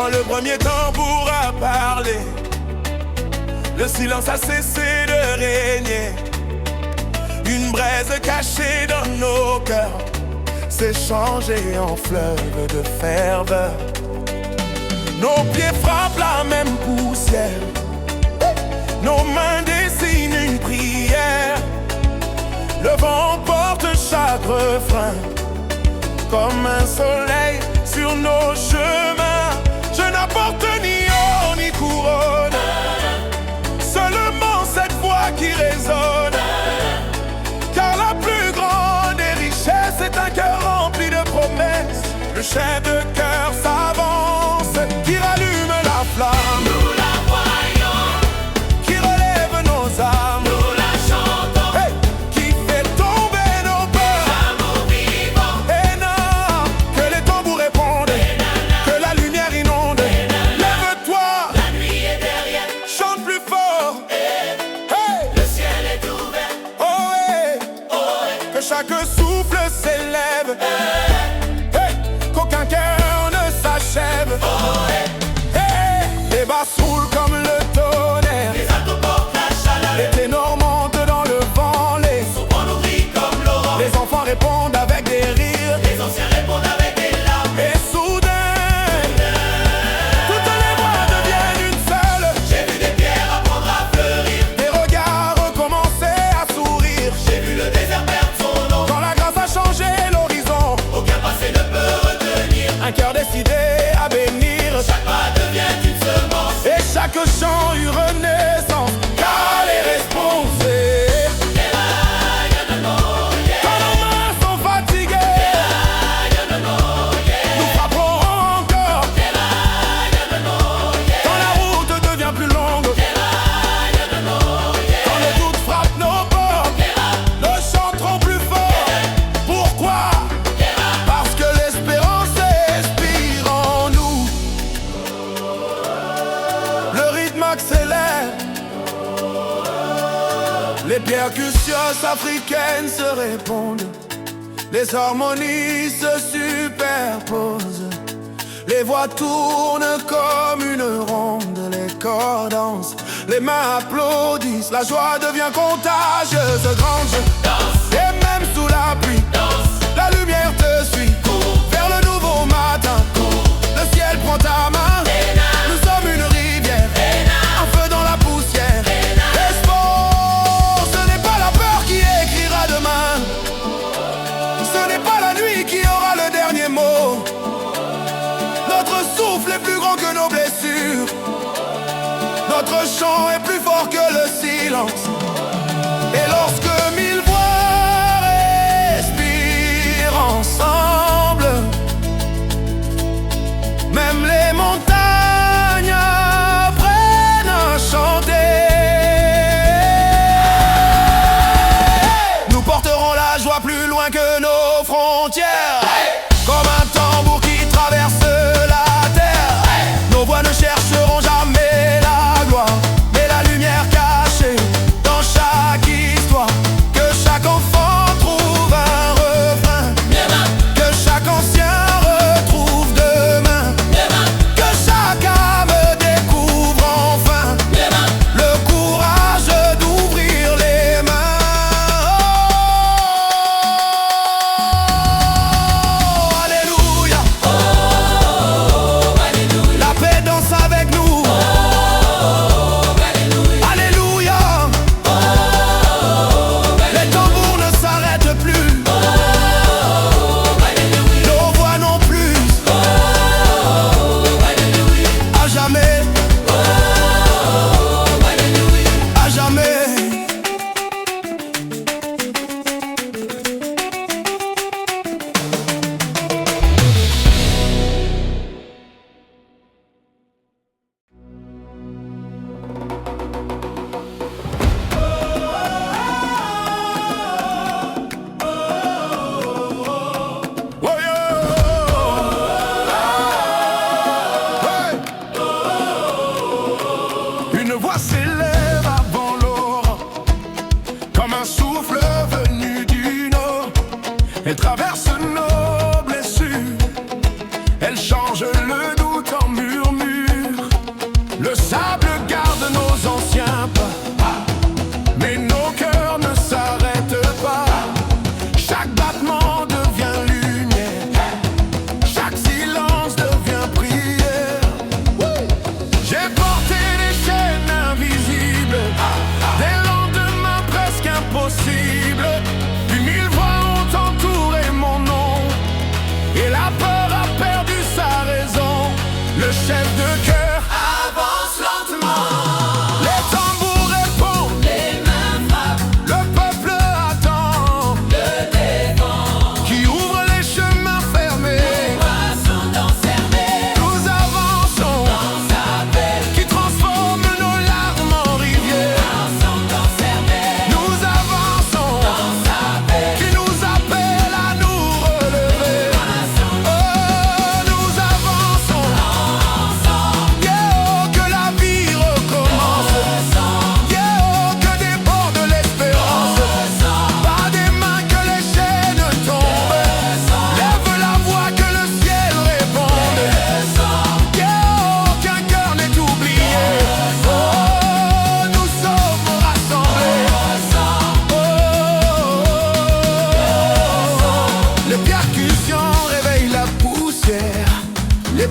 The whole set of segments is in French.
Quand le premier tambour a parlé, le silence a cessé de régner. Une braise cachée dans nos cœurs s'est changée en fleuve de ferveur. Nos pieds frappent la même poussière, nos mains dessinent une prière. Le vent porte chaque refrain comme un soleil sur nos chemins. Je n'apporte ni or ni couronne, seulement cette voix qui résonne. Car la plus grande des richesses est un cœur rempli de promesses. Le chef de cœur s'avance, qui rallume la flamme. Nous la voyons, Qui relève nos âmes. nous la chantons, Hey, qui fait tomber nos peurs. amour vivant. Et non, que les tambours répondent, que la lumière inonde. Lève-toi, La nuit est derrière, chante plus fort. Hey, le ciel est ouvert. oh hey, que chaque souffle s'élève. Hey, qu'aucun cœur ne s'achève. Hey, les basses roulent comme le tonnerre. Les altos portent la chaleur, Les ténors montent dans le vent. Les on nous rit comme l'aurore. Les enfants répondent avec des rires. Les anciens répondent avec des larmes. Et soudain, toutes les voix deviennent une seule. J'ai vu des pierres apprendre à fleurir. Des regards recommencer à sourire. J'ai vu le désert perdre son nom. Quand la grâce a changé l'horizon, Aucun passé ne peut retenir. un cœur décidé à bénir. Chaque pas devient une semence. Et chaque chant eut renaissance. Car les responsés, quand nos mains sont fatiguées, nous frapperons encore. Quand la route devient plus longue, quand le doute frappe nos portes, nous chanterons plus fort. Pourquoi? Parce que l'espérance expire en nous. Le rythme accélère, les percussions africaines se répondent, les harmonies se superposent, les voix tournent comme une ronde, les corps dansent, les mains applaudissent, la joie devient contagieuse, grande jeu. Et même sous la pluie, la lumière te suit, vers le nouveau matin, le ciel prend ta main, nous sommes une rivière, un feu dans la poussière. Espoir, ce n'est pas la peur qui écrira demain, ce n'est pas la nuit qui aura le dernier mot. Notre souffle est plus grand que nos blessures, notre chant est plus fort que le silence. Et lorsque mille voix respirent ensemble, même les montagnes apprennent à chanter. Nous porterons la joie plus loin que nos frontières, comme un tambour qui traverse la terre. Nos voix ne chercheront jamais la gloire, mais la lumière cachée dans chaque histoire. Que chaque enfant trouve un refrain, que chaque ancien retrouve demain, que chaque âme découvre enfin le courage d'ouvrir les mains.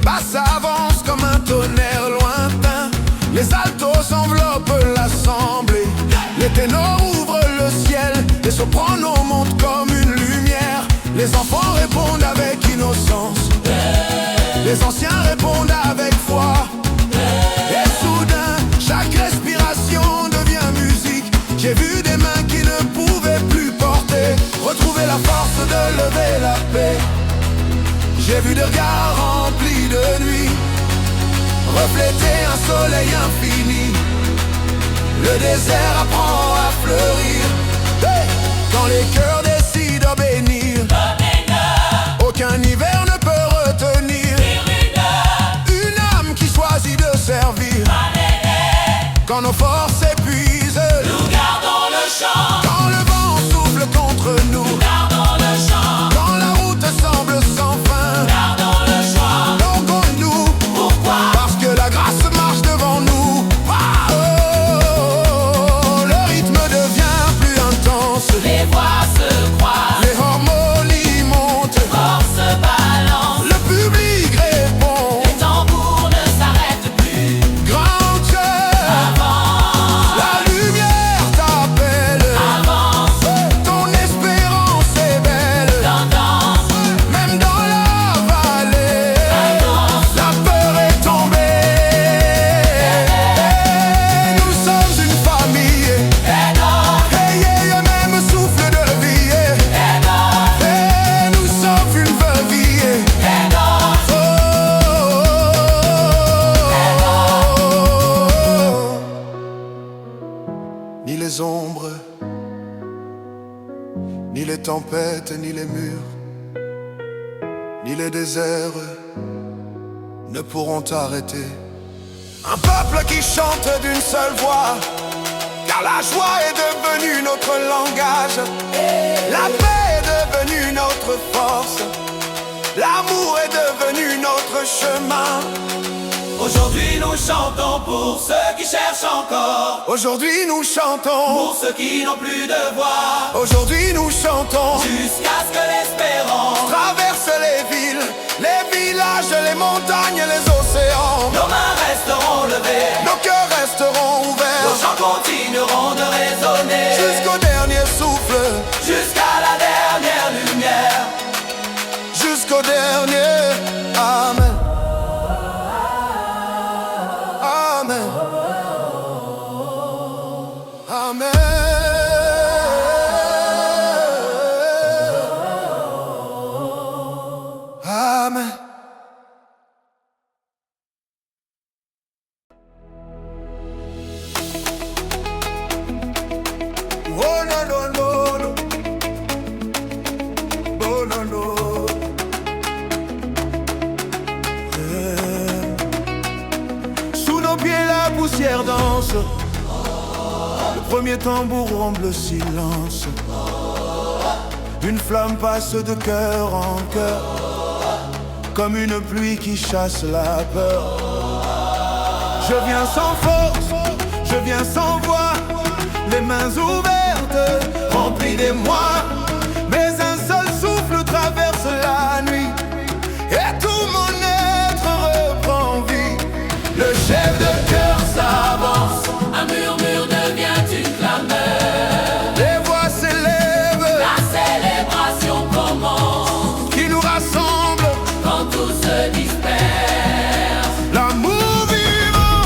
basse avance comme un tonnerre lointain. Les altos enveloppent l'assemblée. Les ténors ouvrent le ciel. Les sopranos montent comme une lumière. Les enfants répondent avec innocence. Les anciens répondent avec foi. Et soudain, chaque respiration devient musique. J'ai vu des mains qui ne pouvaient plus porter, retrouver la force de lever la paix. J'ai vu des regards remplis de nuit, refléter un soleil infini. Le désert apprend à fleurir. Hey! Quand les cœurs décident d'obéir, aucun hiver ne peut retenir une âme qui choisit de servir. Quand nos forces s'épuisent, nous gardons le chant. quand le vent souffle contre nous, Nous gardons le chant. quand la route semble sans fin, Nous gardons le choix. donc nous, Pourquoi? parce que la grâce marche devant nous. Oh, le rythme devient plus intense, Les voix se croisent, les harmonies montent, force se balance. le public répond. Les tambours ne s'arrêtent plus. Grand cœur, Avance, la lumière t'appelle. avance, Ton espérance est belle, tendance, même dans la vallée. annonce. La peur est tombée. Nous sommes une famille. Ayez le même souffle de vie. Et nous sommes une vie. Ni les ombres, ni les tempêtes, ni les murs, ni les déserts ne pourront t'arrêter. Un peuple qui chante d'une seule voix, car la joie est devenue notre langage. La paix est devenue notre force. L'amour est devenu notre chemin. Aujourd'hui nous chantons pour ceux qui cherchent encore, Aujourd'hui nous chantons, pour ceux qui n'ont plus de voix, aujourd'hui nous chantons. jusqu'à ce que l'espérance Traverse les villes, les villages, les montagnes, les océans. nos mains resteront levées, Nos cœurs resteront nos ouverts chants continueront de résonner jusqu'au dernier souffle, jusqu'à la dernière lumière. jusqu'au dernier. Amen. Amen. Amen. Amen. Oh no no no no. Oh no no. Sous nos pieds la poussière danse. Le premier tambour rompt le silence. Une flamme passe de cœur en cœur, comme une pluie qui chasse la peur. Je viens sans force, je viens sans voix, les mains ouvertes, remplies d'émoi. Mais un seul souffle traverse la nuit, et tout mon être reprend vie. Le chef de chœur s'avance, Un murmure devient une clameur, les voix s'élèvent, la célébration commence qui nous rassemble. quand tout se disperse. L'amour vivant,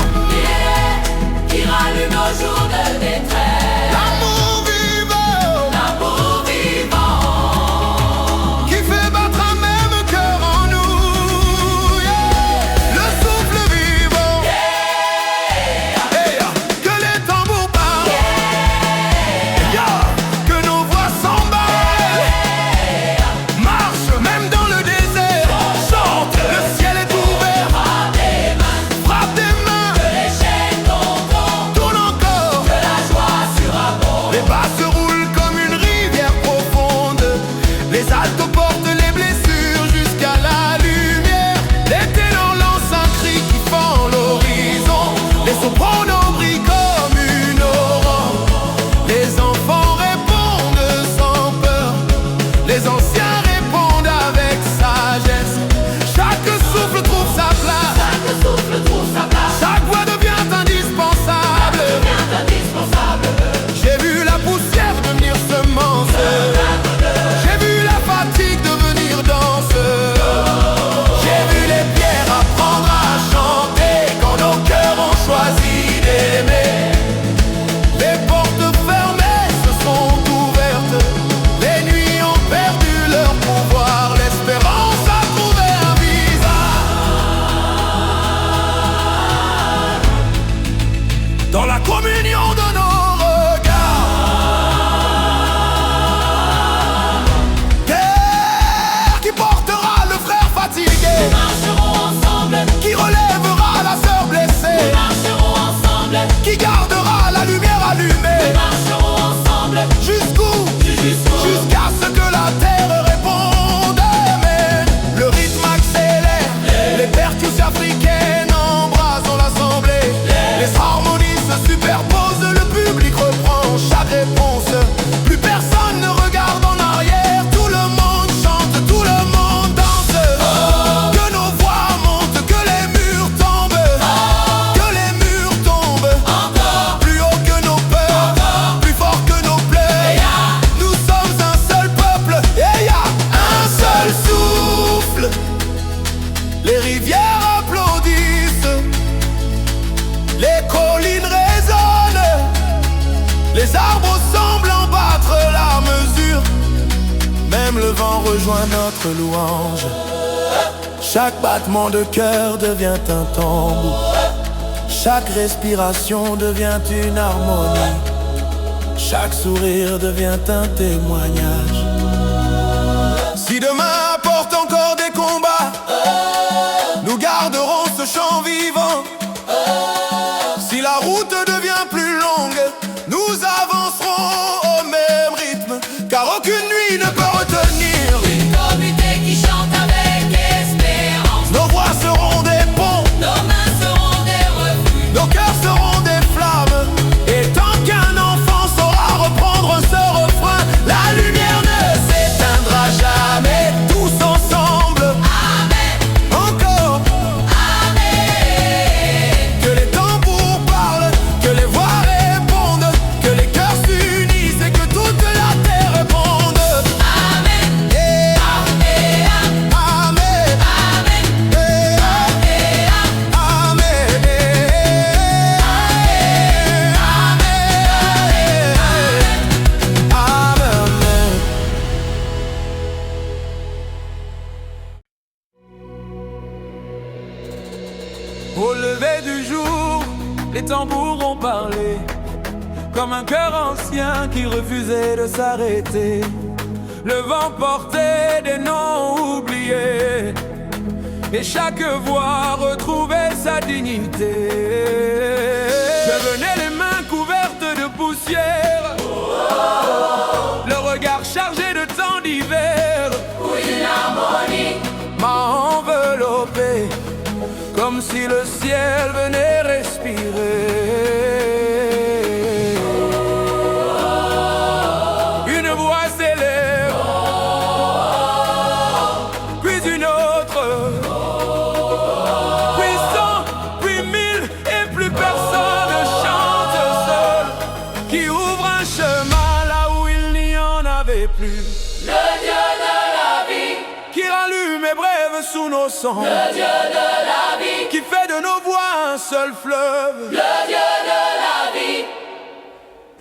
Qui rallume nos jours de détresse. l'amour vivant, L'amour vivant qui fait battre un même cœur en nous. Yeah. Le souffle vivant, yeah. Que les tambours parlent, yeah. Que nos voix s'emballent, marche même dans le désert, chante, le ciel est ouvert. des mains Les rivières applaudissent, les collines résonnent, les arbres semblent en battre la mesure. Même le vent rejoint notre louange. Chaque battement de cœur devient un tambour. Chaque respiration devient une harmonie. Chaque sourire devient un témoignage. Si demain apporte encore des combats, nous garderons ce chant vivant. Si la route devient plus longue, nous avancerons au même rythme, car aucune nuit ne peut retenir une communauté qui chante avec espérance. Nos voix seront des ponts, Nos mains seront des refuges. nos cœurs seront des flammes. Et tant qu'un enfant saura reprendre ce refrain, la lumière ne s'éteindra jamais. Tous ensemble, Amen, encore. Amen. Que les tambours parlent, que les voix répondent, que les cœurs s'unissent et que toute la terre réponde. Amen, Eh, Amen, Amen, Amen, eh, Amen, Amen. Au lever du jour, les tambours ont parlé, comme un cœur ancien qui refusait de s'arrêter. Le vent portait des noms oubliés, et chaque voix retrouvait sa dignité. Je venais les mains couvertes de poussière, le regard chargé de temps d'hiver, où une harmonie. m'a enveloppé, comme si le ciel venait respirer. Une voix s'élève, puis une autre, puis 100, puis 1000, et plus personne ne chante seul, qui ouvre un chemin là où il n'y en avait plus, Le Dieu de la vie, qui rallume et brève sous nos sangs, le Dieu de la vie, qui fait de nos voix un seul fleuve. le Dieu de la vie.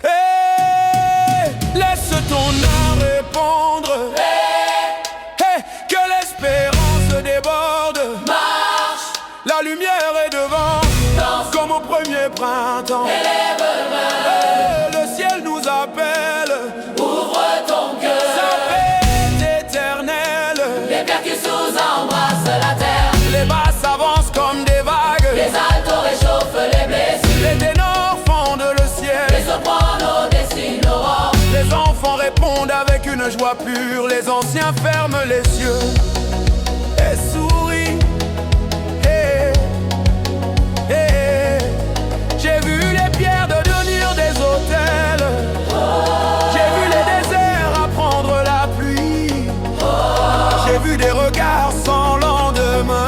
Hey, laisse ton âme répondre. Hey, que l'espérance déborde. Marche, La lumière est devant, danse, comme au premier printemps. élève main, Hey, le ciel nous appelle, ouvre ton cœur. sa paix éternelle. Les percussions embrassent la terre, Les basses avancent comme des vagues, les altos réchauffent les blessures, les ténors fondent le les ciel. sopranos dessinent l'aurore. Les enfants répondent avec une joie pure, les anciens ferment les yeux et sourient. Hey, hey. J'ai vu les pierres devenir des autels, j'ai vu les déserts apprendre la pluie, j'ai vu des regards sans lendemain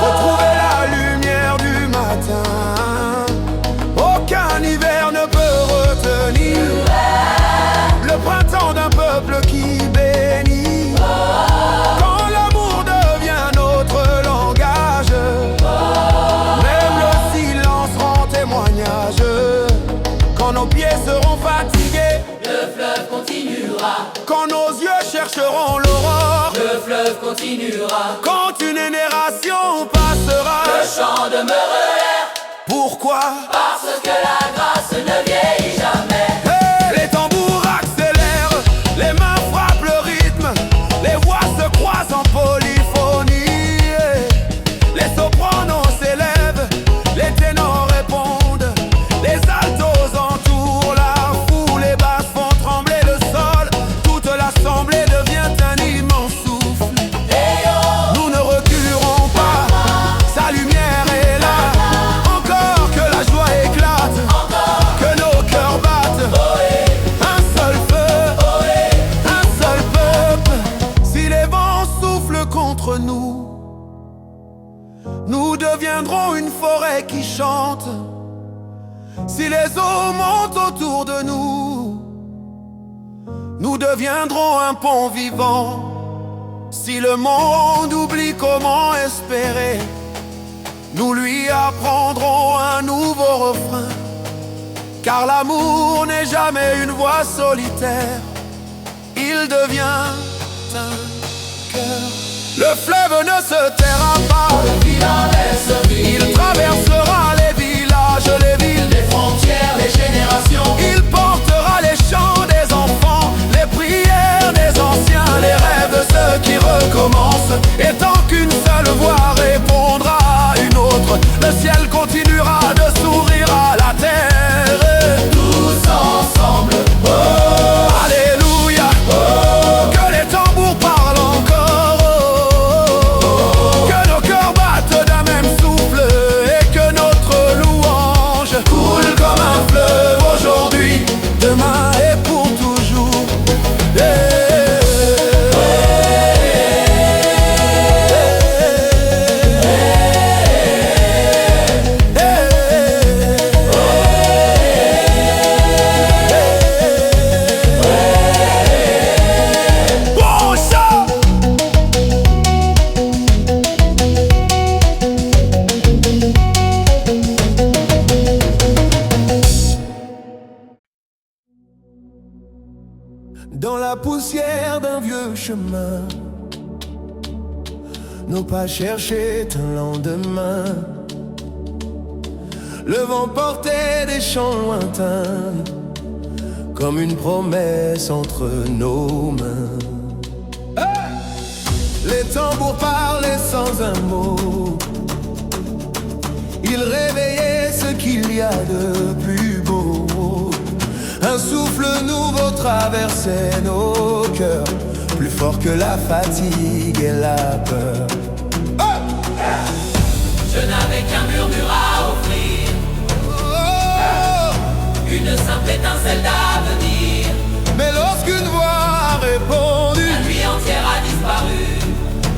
retrouver la lumière du matin. Aucun hiver ne peut retenir le printemps d'un peuple qui bénit. Quand l'amour devient notre langage, même le silence rend témoignage. Quand nos pieds seront fatigués, Le fleuve continuera, quand nos yeux chercheront l'aurore, le fleuve continuera, quand une génération passera. le chant demeurera, Pourquoi? parce que la grâce ne vieillit jamais. Hey, les tambours accélèrent, les mains frappent le rythme, les voix se croisent en polyphonie. Les sopranos s'élèvent, les ténors répondent, les altos entourent la foule, les basses font trembler le sol. Toute l'assemblée devient un immense souffle. Nous ne reculerons pas, sa lumière est là. Encore que la joie éclate, que nos cœurs battent. Un seul feu, un seul peuple. Si les vents soufflent contre nous, nous deviendrons une forêt qui chante. Si les eaux montent autour de nous, nous deviendrons un pont vivant. Si le monde oublie comment espérer, nous lui apprendrons un nouveau refrain. Car l'amour n'est jamais une voix solitaire, il devient un cœur. Le fleuve ne se taira pas, il traversera les villages, les villes, les frontières, les générations. il portera les chants des enfants, les prières des anciens, les rêves de ceux qui recommencent. Et tant qu'une seule voix répondra à une autre, le ciel continuera de sourire à la terre. Tous ensemble, Oh, alléluia, oh, que les tambours parlent encore, oh, que nos cœurs battent d'un même souffle et que notre louange coule comme un fleuve aujourd'hui, demain et pour toujours. Bon chant! Dans la poussière d'un vieux chemin, nos pas cherchaient un lendemain. Le vent portait des chants lointains, comme une promesse entre nos mains. Les tambours parlaient sans un mot, ils réveillaient ce qu'il y a de plus beau. Un souffle nouveau traversait nos cœurs, plus fort que la fatigue et la peur. je n'avais qu'un murmure à offrir, Oh, une simple étincelle d'avenir. mais lorsqu'une voix a répondu, La nuit entière a disparu,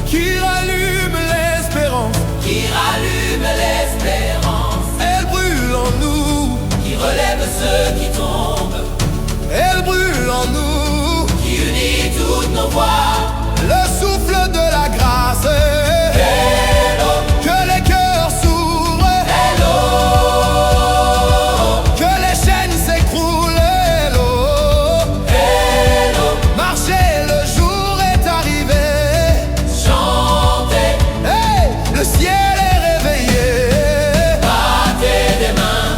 qui rallume l'espérance, qui rallume l'espérance, elle brûle en nous, qui relève ceux qui tombent, elle brûle en nous, qui unit toutes nos voix. le souffle de la grâce. Hello, Que les cœurs s'ouvrent, hello, que les chaînes s'écroulent. Hello. hello, Marcher, le jour est arrivé. chantez, Hey, le ciel est réveillé. battez des mains,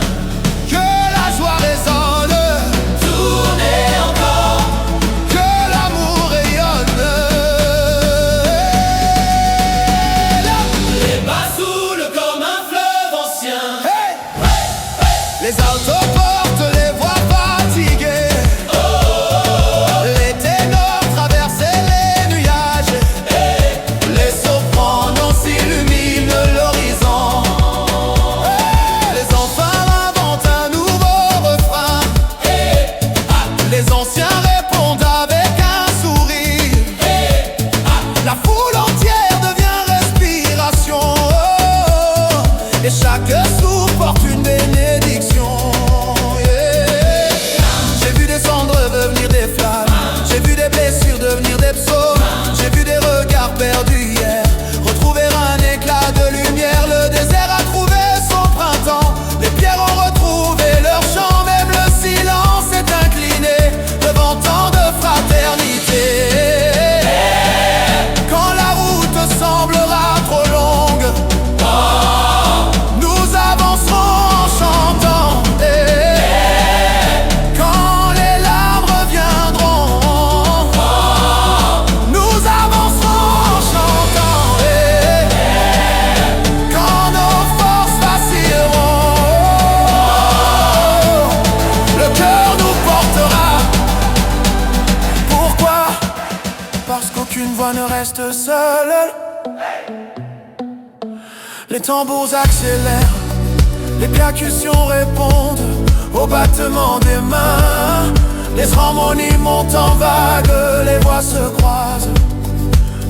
Que la joie résonne, tournez encore. que l'amour rayonne. Les bas saoulent comme un fleuve ancien. Hey, les altos portent les voix fatiguées. Les ténors traversaient les nuages. Les sopranos s'illuminent l'horizon. Les enfants inventent un nouveau refrain. Les anciens répondent avec un sourire. La foule entière devient respiration. Et chaque souffle porte une bénédiction. Yeah. J'ai vu descendre devenir des flammes. J'ai vu des blessures devenir des psaumes. J'ai vu des regards perdus hier retrouver un éclat de lumière. Le désert a trouvé son printemps. Les pierres ont retrouvé leur chant. Même le silence s'est incliné devant tant de fraternité. Quand la route semblera trop longue, nous avancerons en chantant. Quand les larmes reviendront, nous avancerons en chantant. Quand nos forces vacilleront, le cœur nous portera. Pourquoi? Parce qu'aucune voix ne reste seule. Les tambours accélèrent, les percussions répondent au battement des mains. Les harmonies montent en vague, les voix se croisent,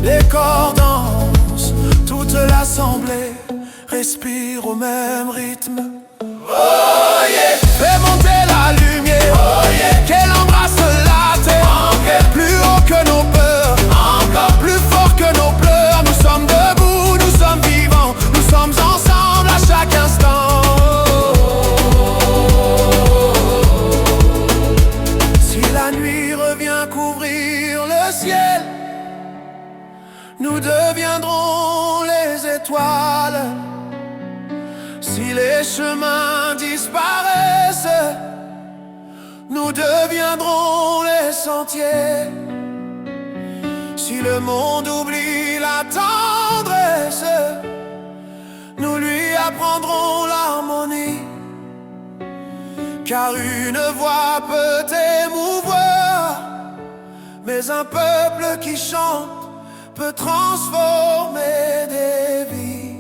les corps dansent, toute l'assemblée respire au même rythme. Oh yeah! Fais monter la lumière, oh yeah! Qu'elle embrasse la terre, plus haut que nos peurs, encore plus fort que étoiles. Si les chemins disparaissent, nous deviendrons les sentiers. Si le monde oublie la tendresse, nous lui apprendrons l'harmonie. Car une voix peut émouvoir, mais un peuple qui chante peut transformer des vies.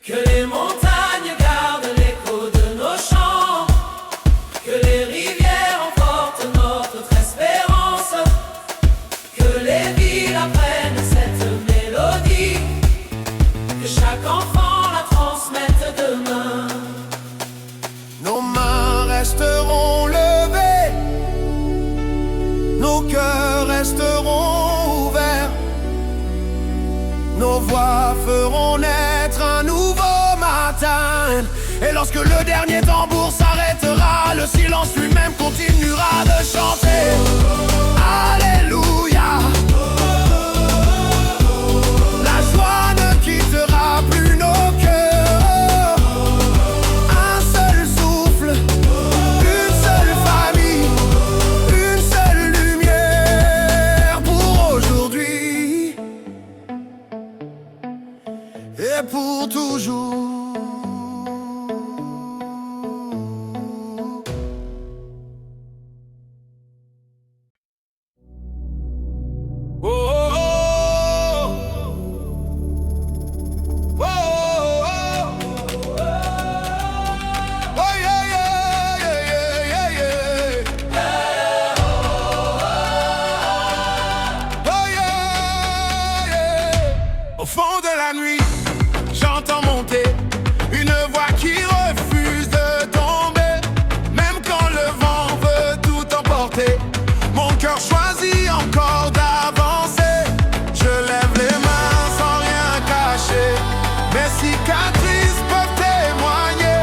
Que les montagnes gardent l'écho de nos chants, que les rivières emportent notre espérance, que les villes apprennent cette mélodie, que chaque enfant la transmette demain. Nos mains resteront levées, nos cœurs resteront ouverts, nos voix feront naître un nouveau matin. Et lorsque le dernier tambour s'arrêtera, le silence lui-même continuera de chanter. Alléluia. La joie ne quittera plus nos cœurs. Un seul souffle, une seule famille, une seule lumière pour aujourd'hui et pour toujours. Oh, oh, oh. Oh, oh, oh. Oh, yeah, yeah, yeah, yeah, yeah. Oh, yeah, yeah. Au fond de la nuit, j'entends monter une voix qui refuse de tomber. Même quand le vent veut tout emporter, mon cœur choisit encore d'avancer. Je lève les mains sans rien cacher. Mes cicatrices peuvent témoigner.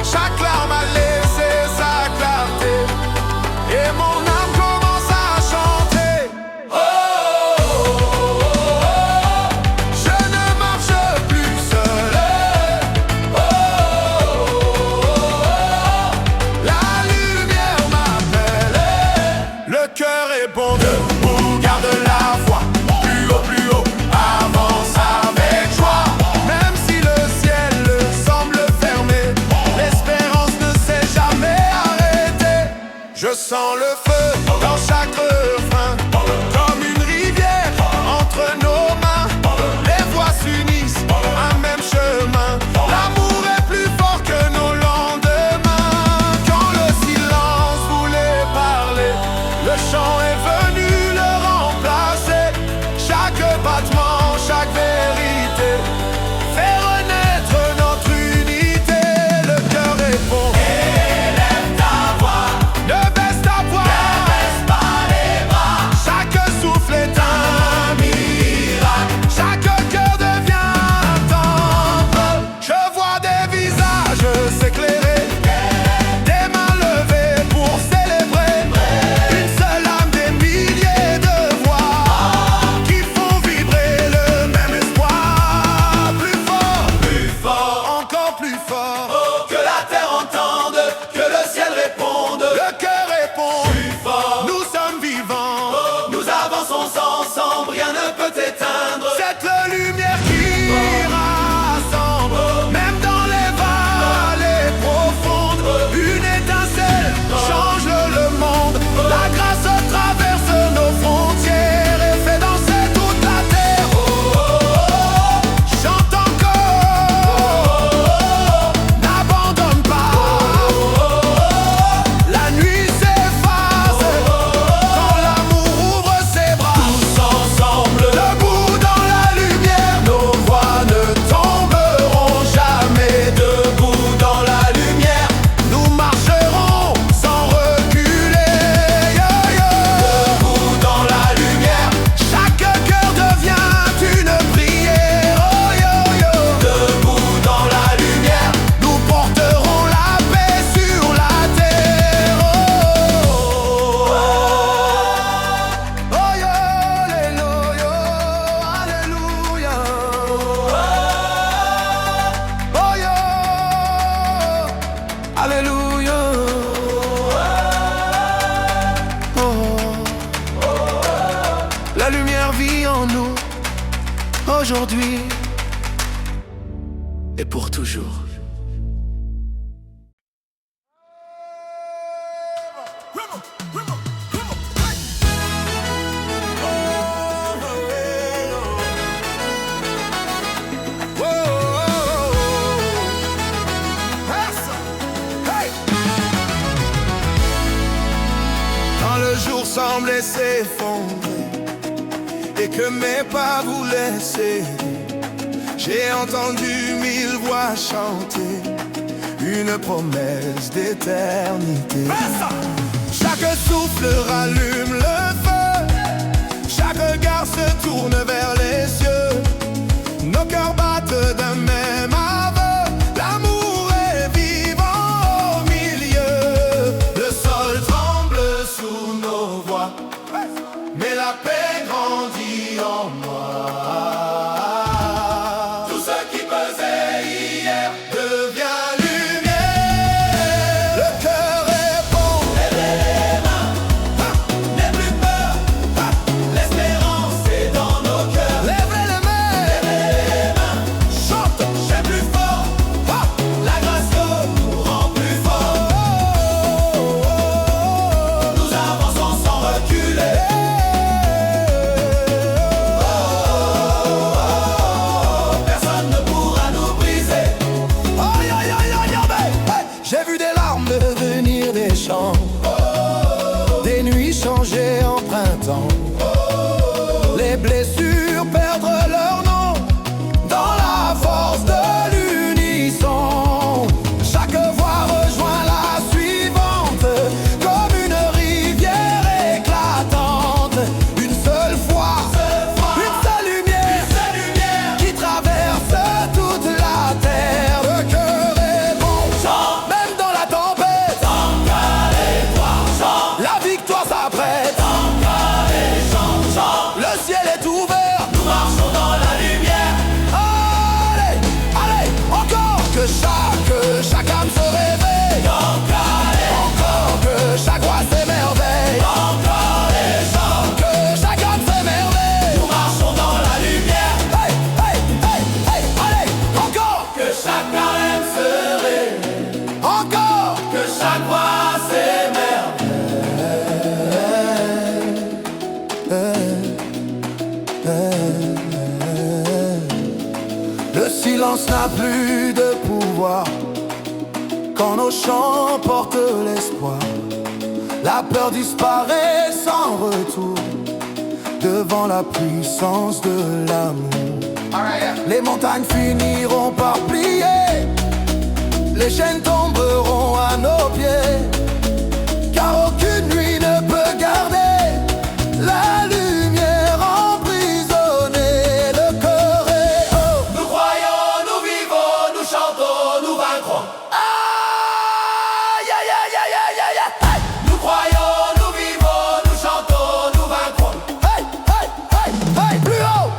Chaque larme a laissé sa clarté. Et mon âme commence à chanter. Oh, oh, oh, oh. Je ne marche plus seul. Oh, oh, oh, oh. La lumière m'appelle. Le cœur est bon debout, garde la foi. Plus haut, avance avec joie. Même si le ciel semble fermé, l'espérance ne s'est jamais arrêtée. Je sens le feu dans chaque refrain, comme une rivière entre nos mains. Les voix s'unissent, un même chemin. L'amour est plus fort que nos lendemains. Quand le silence voulait parler, le chant est venu le remplacer. Chaque battement, chaque vérité fait renaître notre unité. Le cœur est bon. Élève ta voix, Ne baisse ta voix. ne baisse pas les bras. Chaque souffle est un miracle. Chaque cœur devient un temple. Je vois des visages s'éclairer, des mains levées pour célébrer. Une seule âme, des milliers de voix qui font vibrer le même espoir. Plus fort, Plus fort, encore plus fort. oh, que la terre entende, que le ciel réponde. Le cœur répond, Plus fort, nous sommes vivants. oh, nous avançons ensemble, rien ne peut éteindre. Cette lumière qui rassemble, même dans les vallées profondes, une étincelle change le monde. La grâce traverse nos frontières et fait danser toute la terre. Oh, oh, oh, chante encore, n'abandonne pas. La nuit s'efface quand l'amour ouvre ses bras. Tous ensemble, Debout aujourd'hui et pour toujours. Quand le jour semblait s'effondrer et que mes pas voulaient céder, j'ai entendu 1000 voix chanter une promesse d'éternité. Chaque souffle rallume le feu, chaque regard se tourne vers les cieux. Nos cœurs battent d'un même aveu, l'amour est vivant au milieu. Le sol tremble sous nos voix, mais la paix grandit en moi. Tout ce qui pesait hier Devient lumière, le cœur est bon. lève les mains, n'aie plus peur, l'espérance est dans nos cœurs. Lèvez les mains, chante, J'ai plus fort, la grâce nous rend plus forts. Nous avançons sans reculer. Personne ne pourra nous briser. aïe aïe aïe aïe aïe. J'ai vu des larmes devenir des chants, des nuits changer en printemps, les blessures perdre leur nom dans la force de l'unisson. Chaque voix rejoint la suivante comme une rivière éclatante. Une seule foi, une seule lumière qui traverse toute la terre. Le cœur est bon, même dans la tempête. La victoire s'apprête. Le ciel est ouvert. Nous marchons dans la lumière. Allez, allez, encore que chaque âme se réveille. Encore que chaque voix s'émerveille. Que chaque âme s'émerveille. Nous marchons dans la lumière. Hey, hey, hey, hey, allez, encore, Que chaque carême se réveille. encore. Que chaque voix s'émerveille. Le silence n'a plus de pouvoir quand nos chants portent l'espoir. La peur disparaît sans retour devant la puissance de l'amour. Les montagnes finiront par plier, les chaînes tomberont à nos pieds, car aucune nuit ne peut garder la lumière emprisonnée. Le cœur est haut. Nous croyons, nous vivons, nous chantons, nous vaincrons. Aïe, aïe, aïe, aïe, aïe, aïe, aïe. Nous croyons, nous vivons, nous chantons, nous vaincrons. Hey, hey, hey, hey. Plus haut,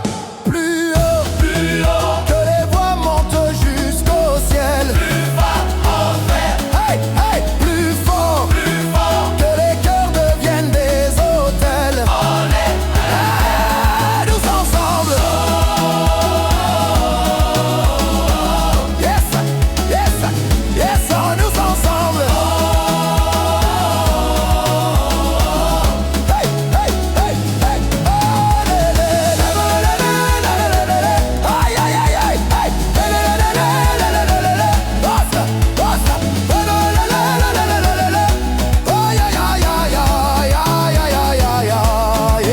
plus haut, Plus haut, que les voix montent jusqu'au ciel. plus bas, enfer, Hey, hey, plus fort, que les cœurs deviennent des hôtels. on est Nous ensemble. Yes, yes, yes, nous ensemble. Hey, hey, hey, hey. Aïe, aïe, aïe, aïe, aïe. Basta, basta. Aïe, aïe, aïe, aïe, aïe, aïe, aïe, aïe.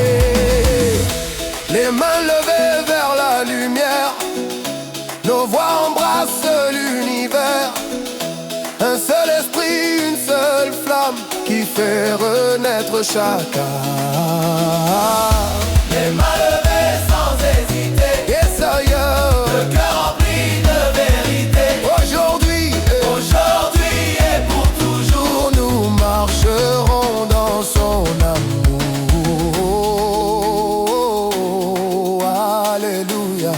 Les mains levées vers la lumière, nos voix embrassent l'univers. Un seul esprit, une seule flamme qui fait renaître chaque âme. les mains levées sans hésiter. Yes, aïe. Le cœur rempli de vérité. Aujourd'hui, Aujourd'hui et pour toujours. nous marcherons dans son amour. Alléluia.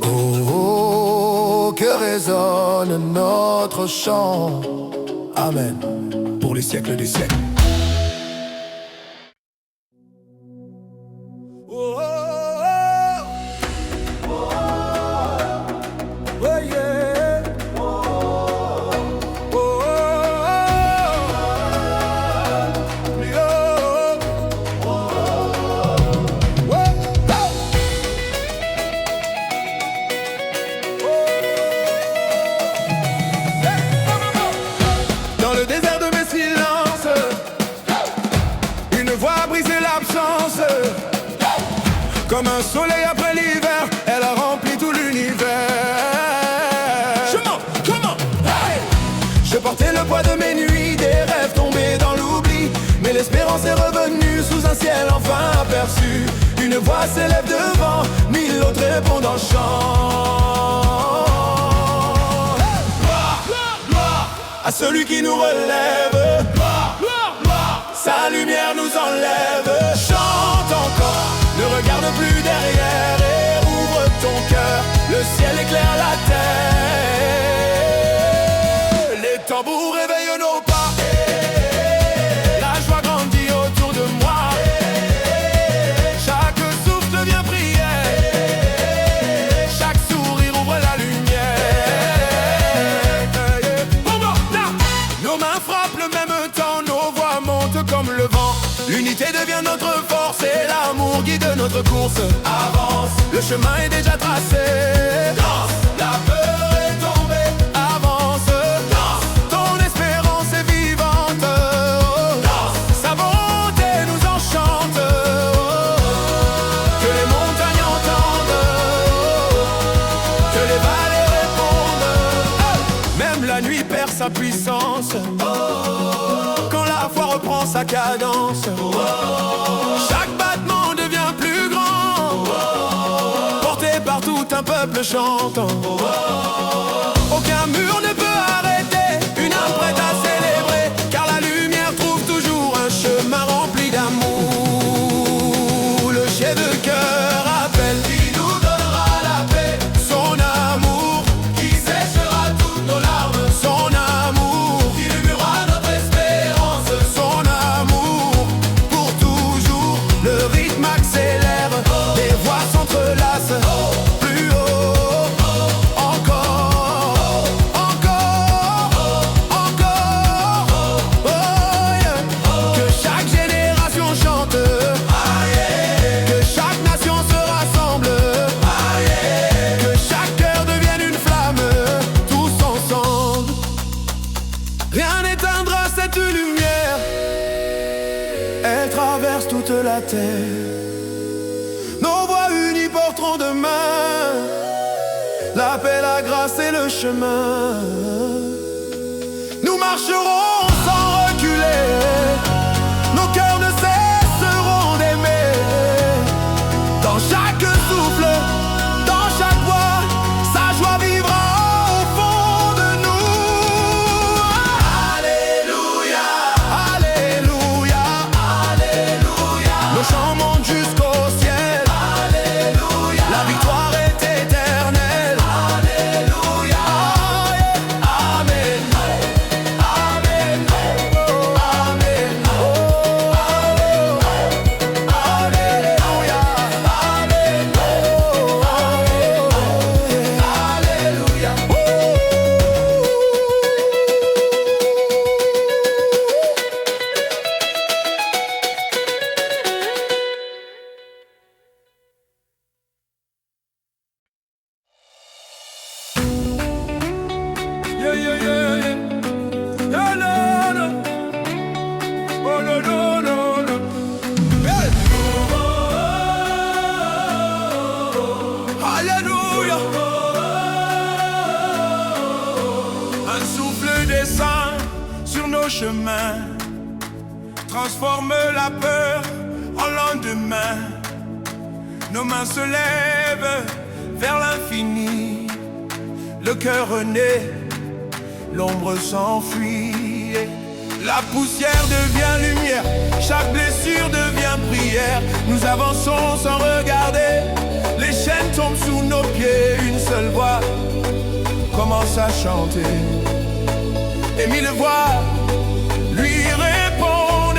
Oh, que résonne notre chant. Amen. Pour les siècles des siècles. Oh, oh, Comme un soleil après l'hiver, elle a rempli tout l'univers. Comment hey! Je portais le poids de mes nuits, des rêves tombés dans l'oubli. Mais l'espérance est revenue sous un ciel enfin aperçu. Une voix s'élève devant, mille autres répondent en chant. Gloire à celui qui nous relève. Gloire, sa lumière nous enlève. Chante encore, ne regarde plus derrière et ouvre ton cœur. Le ciel éclaire la terre. Les tambours réveillent nos pas. La joie grandit autour de moi. Chaque souffle devient prière. Chaque sourire ouvre la lumière. Nos mains frappent le même temps, nos voix montent comme le vent. L'unité devient notre force et l'amour guide notre course. Avance, le chemin est déjà tracé. Danse, la peur est tombée. Avance, danse, ton espérance est vivante. Danse, sa bonté nous enchante. Que les montagnes entendent, que les vallées répondent. Même la nuit perd sa puissance quand la foi reprend sa cadence. Chaque battement devient plus grand, porté par tout un peuple chantant. Aucun mur ne peut arrêter une âme prête à célébrer, car la lumière trouve toujours un chemin rempli d'amour. Le chef de cœur appelle, qui nous donnera la paix. Son amour, qui séchera toutes nos larmes. Son amour, qui illuminera notre espérance. Son amour, pour toujours. Le rythme accélère, les voix s'entrelacent. Plus haut, encore, encore, encore. Oh yeah. Que chaque génération chante, que chaque nation se rassemble, que chaque cœur devienne une flamme, tous ensemble. Rien n'éteindra cette lumière, elle traverse toute la terre. Nos voix unies porteront demain la paix, la grâce et le chemin. Nous marcherons sans reculer, nos cœurs ne cesseront d'aimer. Dans chaque souffle, dans chaque voix, sa joie vivra au fond de nous. Alléluia, Alléluia, Alléluia. Nos chants montent jusqu'au ciel. Alléluia. La victoire est éternelle. Alléluia. Amen. Amen. Oh, amen. Oh, Alléluia. Amen. Oh, Alléluia. Yeah, yeah, yeah, yeah. No, no, no. Oh, no, no, no, no. Hey. Alléluia. Un souffle descend sur nos chemins, transforme la peur en lendemain. Nos mains se lèvent vers l'infini. Le cœur renaît, l'ombre s'enfuit. La poussière devient lumière, chaque blessure devient prière. Nous avançons sans regarder, les chaînes tombent sous nos pieds. Une seule voix commence à chanter, et mille voix lui répondent.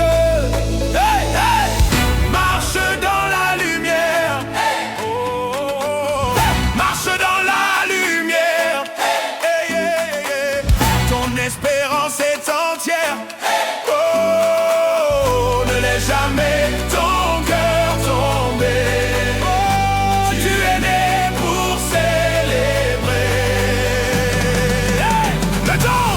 Hey, hey! Marche dans la lumière. Hey! Oh, oh, oh. Marche dans la lumière. Hey, hey, hey, hey. Ton espérance est entière. Oh, ne laisse jamais ton cœur tomber. Tu es né pour célébrer. Hey! Le temps!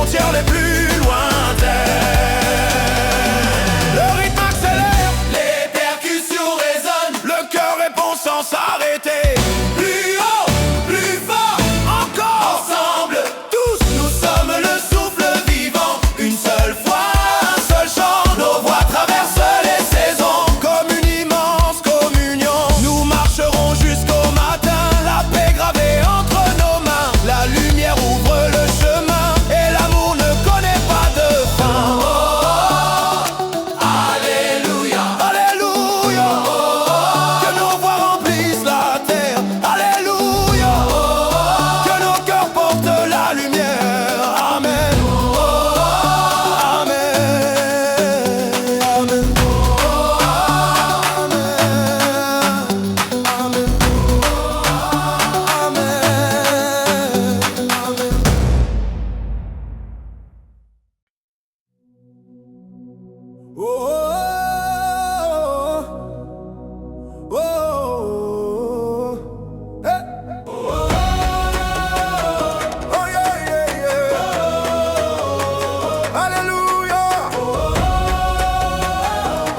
frontières les plus lointaines. Le rythme accélère, Les percussions résonnent, le cœur répond sans s'arrêter. plus haut, plus fort, Encore, ensemble, tous, nous sommes le souffle vivant. Une seule fois, un seul chant, nos voix traversent les saisons. comme une immense communion. Nous marcherons jusqu'au matin, la paix gravée entre nos mains. La lumière ouvre le chemin et l'amour ne connaît pas de fin. Alléluia, Alléluia, que nos voix remplissent la terre. Alléluia, que nos cœurs portent la lumière. Amen. Amen. Amen. Amen. Oh, oh, oh, oh, hey. Oh, yeah, yeah, yeah. Alléluia.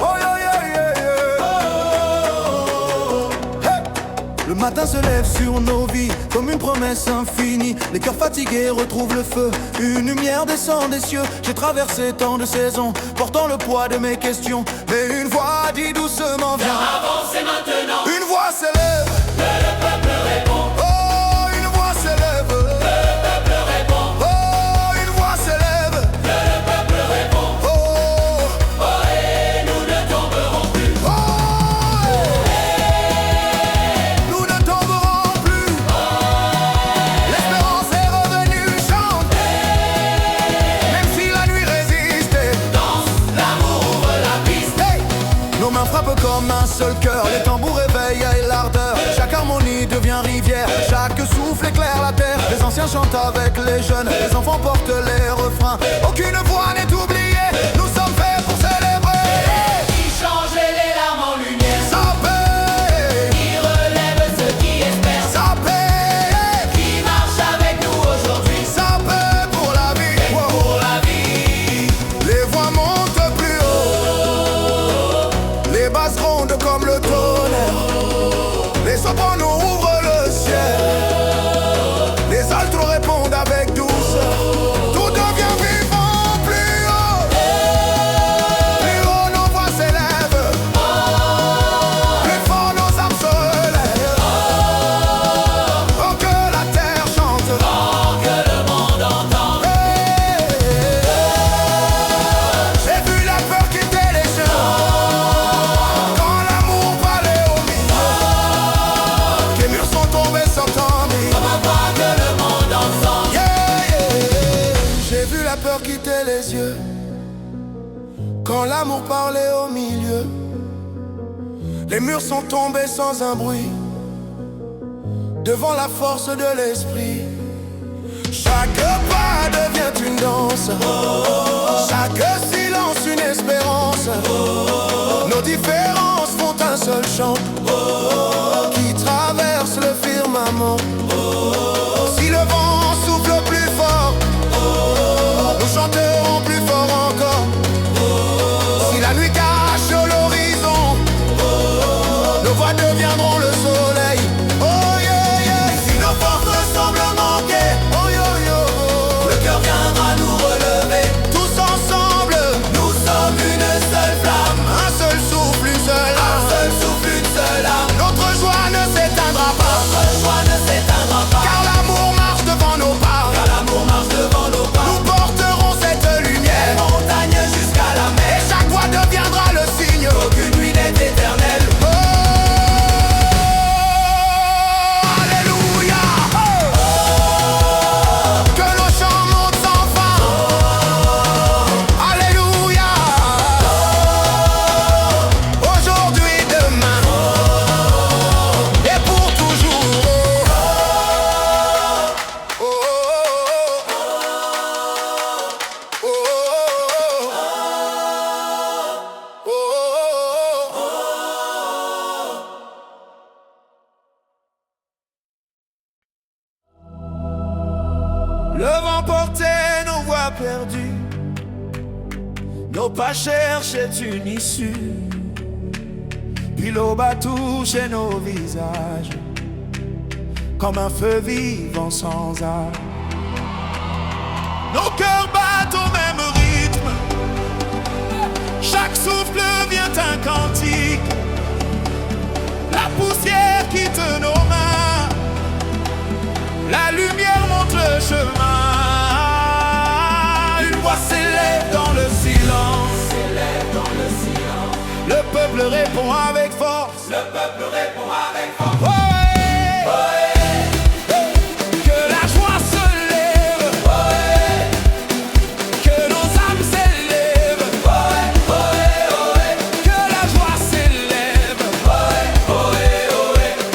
Oh, yeah, yeah, yeah, yeah. Hey. Le matin se lève sur nos vies comme une promesse infinie. Les cœurs fatigués retrouvent le feu, une lumière descend des cieux. J'ai traversé tant de saisons, portant le poids de mes questions. Mais une voix dit doucement, viens. avancez maintenant, Une voix s'élève, le peuple répond, oh, une voix s'élève. le peuple répond, Oh, une voix s'élève, le peuple répond. oh, Oh, et nous ne tomberons plus. oh, nous ne tomberons plus. L'espérance est revenue, chante. Même si la nuit résistait, Danse, l'amour ouvre la piste. hey. Nos mains frappent comme un seul cœur, les tambours réveillent l'ardeur. Chaque harmonie devient rivière, chaque souffle éclaire la terre. Les anciens chantent avec les jeunes, les enfants portent les refrains. Aucune voix n'est oubliée, nous sommes faits pour célébrer. Qui change les larmes en lumière, Sa paix, qui relève ceux qui espèrent, sa paix, qui marche avec nous aujourd'hui. sa paix pour la vie. Wow. Pour la vie, Les voix montent plus haut, les basses grondent comme le tonnerre. Les sopranos ouvrent le ciel, les altos répondent avec douceur. Tout devient vivant plus haut. Plus haut nos voix s'élèvent, plus fort nos âmes se lèvent. Oh, que la terre chante, que le monde entend. j'ai vu la peur quitter les gens quand l'amour parlait au milieu. Les murs sont tombés sans tomber. On voit que le monde ensemble. Yeah, yeah. J'ai vu la peur quitter les yeux quand l'amour parlait au milieu. Les murs sont tombés sans un bruit devant la force de l'esprit. Chaque pas devient une danse, chaque silence une espérance. Nos différences font un seul chant qui traverse le firmament. Si le vent souffle plus fort, nous chanterons plus fort encore. Si la nuit cache l'horizon, nos voix deviendront le soleil. Oh yeah, yeah. Si nos forces semblent manquer, Oh yo yo. le cœur viendra nous relever. Tous ensemble, Nous sommes une seule flamme, un seul souffle, une seule un âme. seul souffle, une seule âme. Notre joie ne s'éteindra pas. Notre joie ne s'éteindra perdu, nos pas cherchaient une issue, puis l'aube a touché nos visages comme un feu vivant sans âge. Nos cœurs battent au même rythme, chaque souffle vient un cantique. La poussière quitte nos mains, la lumière montre le chemin. Une voix s'élève dans le silence, le peuple répond avec force, Ouais, que la joie se lève, que nos âmes s'élèvent, que la joie s'élève,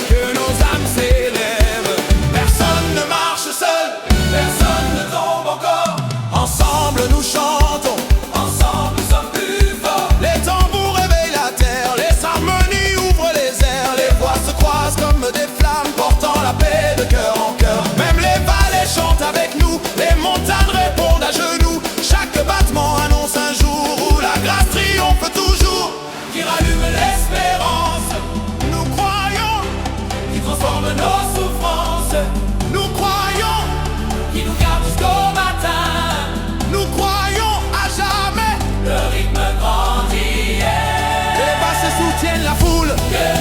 que nos âmes s'élèvent. Personne ne marche seul, Personne ne tombe encore. ensemble nous chantons. Ensemble nous sommes plus forts. Les tambours réveillent la terre, les harmonies ouvrent les airs. Les voix se croisent comme des flammes, portant la paix de cœur en cœur. Même les vallées chantent avec nous, les montagnes répondent à genoux. Chaque battement annonce un jour où la grâce triomphe toujours. Qui rallume l'espérance, Nous croyons, qui transforme nos souffrances, nous croyons, qui nous garde jusqu'au matin. nous croyons à jamais. Le rythme grandit. Les basses soutiennent la foule,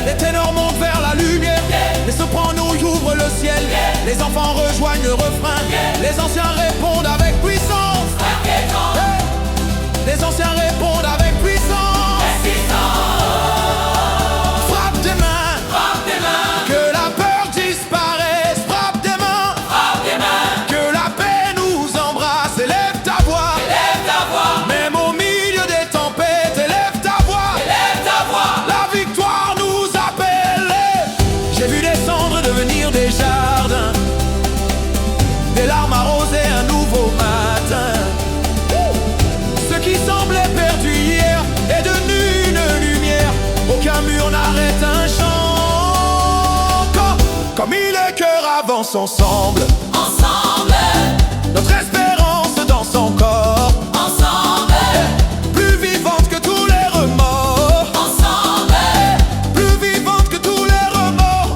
les ténors montent vers la lumière, les sopranos ouvrent le ciel, les enfants rejoignent le refrain, les anciens répondent avec puissance. Les anciens répondent avec puissance. Frappe des mains, que la peur disparaisse. Frappe des mains, que la paix nous embrasse. Élève ta voix, même au milieu des tempêtes. Élève ta voix, la victoire nous appelle. J'ai vu des cendres devenir des jardins, des larmes arroser un nouveau matin. Ce qui semblait perdu hier est devenu une lumière. Aucun mur n'arrête un chant. Comme les cœurs avancent ensemble, notre espérance dans son corps, plus vivante que tous les remords, plus vivante que tous les remords.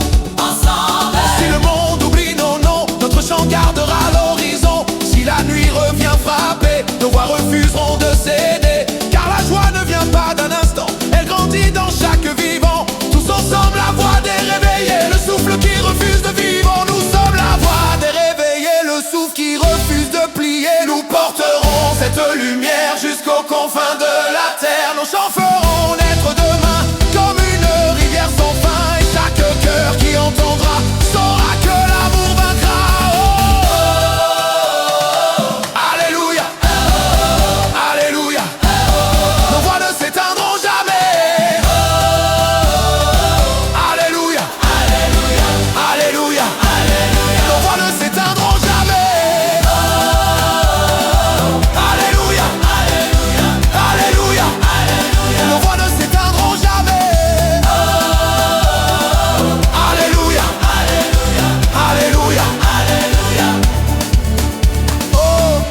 Si le monde oublie nos noms, notre chant gardera l'horizon. Si la nuit revient frapper, nos voix refuseront de céder. Car la joie ne vient pas d'un instant, elle grandit dans chaque vivant. Tous ensemble la voix des réveillés, le souffle qui refuse de vivre. Nous sommes la voix des réveillés, le souffle qui refuse de plier. Nous porterons cette lumière jusqu'aux confins de la terre. Nos chants feront naître demain comme une rivière sans fin. Et chaque cœur qui entendra saura que l'amour vaincra. Alléluia, Alléluia. Nos voix ne s'éteindront jamais. Alléluia, Alléluia. Nos voix ne s'éteindront jamais. Alléluia, Alléluia. Nos voix ne s'éteindront jamais. Alléluia, Alléluia. Oh.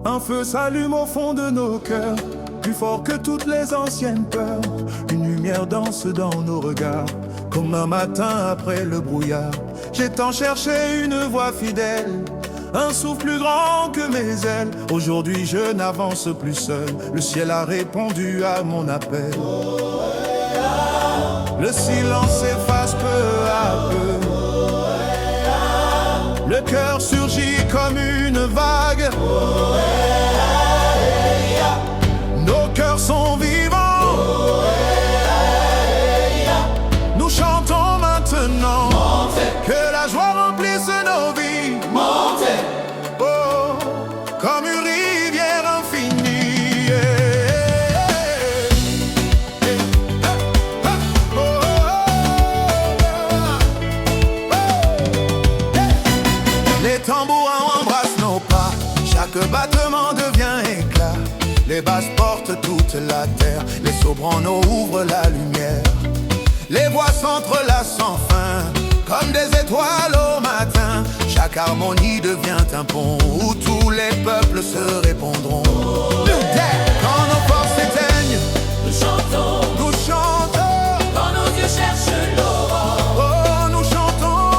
Un feu s'allume au fond de nos cœurs, plus fort que toutes les anciennes peurs. Une lumière danse dans nos regards, comme un matin après le brouillard. J'ai tant cherché une voix fidèle, un souffle plus grand que mes ailes. Aujourd'hui je n'avance plus seul, le ciel a répondu à mon appel. Le silence s'efface peu à peu, le cœur surgit comme une vague. Nos cœurs sont vivants, nous chantons maintenant. Que la joie remplisse nos vies. Oh, comme une rivière infinie. Les tambours embrassent nos pas, chaque battement devient éclat. Les basses portent toute la terre, les sopranos ouvrent la lumière. Les voix s'entrelacent sans fin, comme des étoiles au matin. Chaque harmonie devient un pont où tous les peuples se répondront. Quand nos forces s'éteignent, Nous chantons, nous chantons. quand nos yeux cherchent l'aurore. Oh, nous chantons.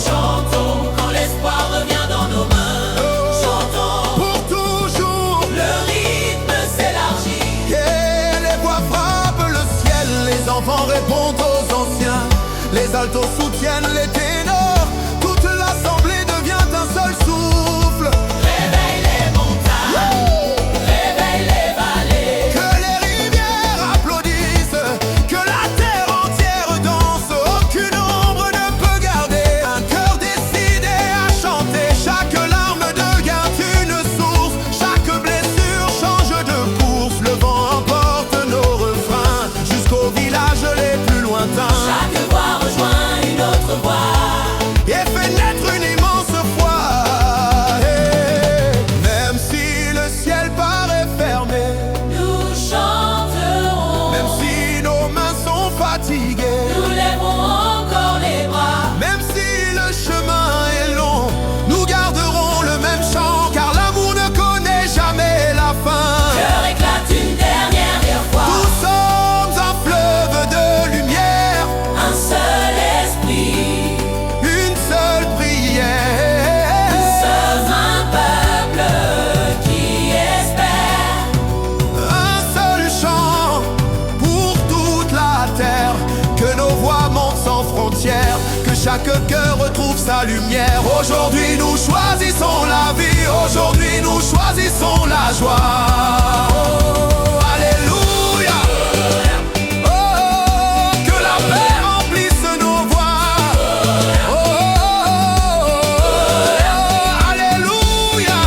Chantons, quand l'espoir revient dans nos mains. Chantons, Pour toujours. le rythme s'élargit. Et les voix frappent le ciel. Les enfants répondent aux anciens. Les altos soutiennent les ténors. Toute l'assemblée devient un seul souffle. Réveille les montagnes, réveille les vallées. Que les rivières applaudissent, que la terre entière danse. Aucune ombre ne peut garder un cœur décidé à chanter. Chaque larme devient une source, chaque blessure change de course. Le vent emporte nos refrains jusqu'aux villages les plus lointains. Chaque voix rejoint une autre voix. Et fait naître une immense foi. Même si le ciel paraît fermé, Nous chanterons, même si nos mains sont fatiguées, nous lèverons encore les bras. même si le chemin est long, nous garderons le même chant, car l'amour ne connaît jamais la fin. Cœur éclate une dernière fois. Nous sommes un fleuve de lumière, Un seul esprit, une seule prière. nous sommes un peuple qui espère. Un seul chant pour toute la terre. Que nos voix montent sans frontières, que chaque cœur retrouve sa lumière. Aujourd'hui nous choisissons la vie, aujourd'hui nous choisissons la joie. Oh, alléluia. Oh, que la paix remplisse nos voix. Oh, alléluia.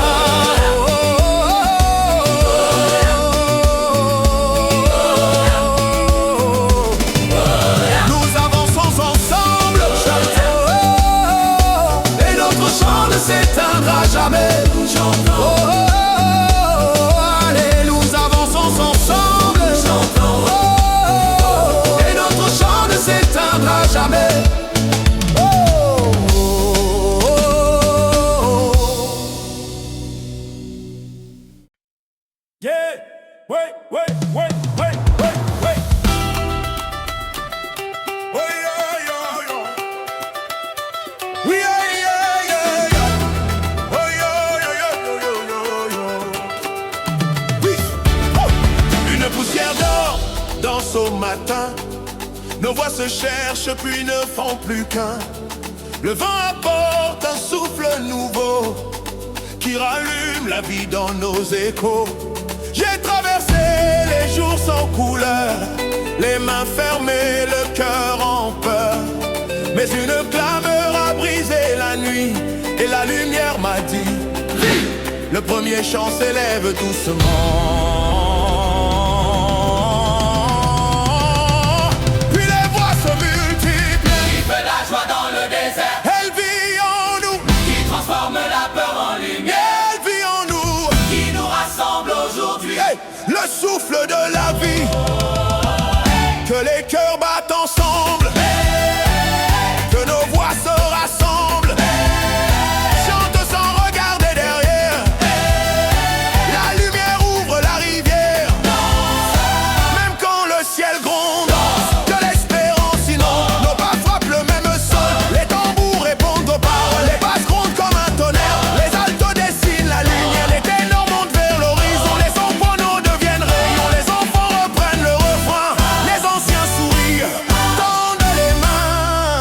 Nous avançons ensemble, et notre chant ne s'éteindra jamais. Allez, nous avançons ensemble, et notre chant ne s'éteindra jamais. Yeah, wait, wait, wait, wait, wait, wait. Oh yeah, yeah, yeah. We are, yeah, yeah, yeah. Oh yeah, yeah, yeah, yeah, yeah, yeah. Oui. Oh. Une poussière d'or danse au matin. Nos voix se cherchent puis ne font plus qu'un. Le vent apporte un souffle nouveau qui rallume la vie dans nos échos. J'ai traversé les jours sans couleur, les mains fermées, le cœur en peur. Mais une clameur a brisé la nuit et la lumière m'a dit: le premier chant s'élève doucement. Puis les voix se multiplient. Il fait la joie dans le désert, Elle vit en nous, qui transforme la peur en lumière, elle vit en nous. qui nous rassemble aujourd'hui. Hey, le souffle de la vie, que les cœurs battent ensemble, que nos voix se rassemblent, chante sans regarder derrière. La lumière ouvre la rivière, même quand le ciel gronde. De l'espérance inonde, nos pas frappent le même sol. Les tambours répondent aux paroles, les basses grondent comme un tonnerre. Les altos dessinent la lumière, les ténors montent vers l'horizon. Les sopranos deviennent rayons, les enfants reprennent le refrain. Les anciens sourient, tendent les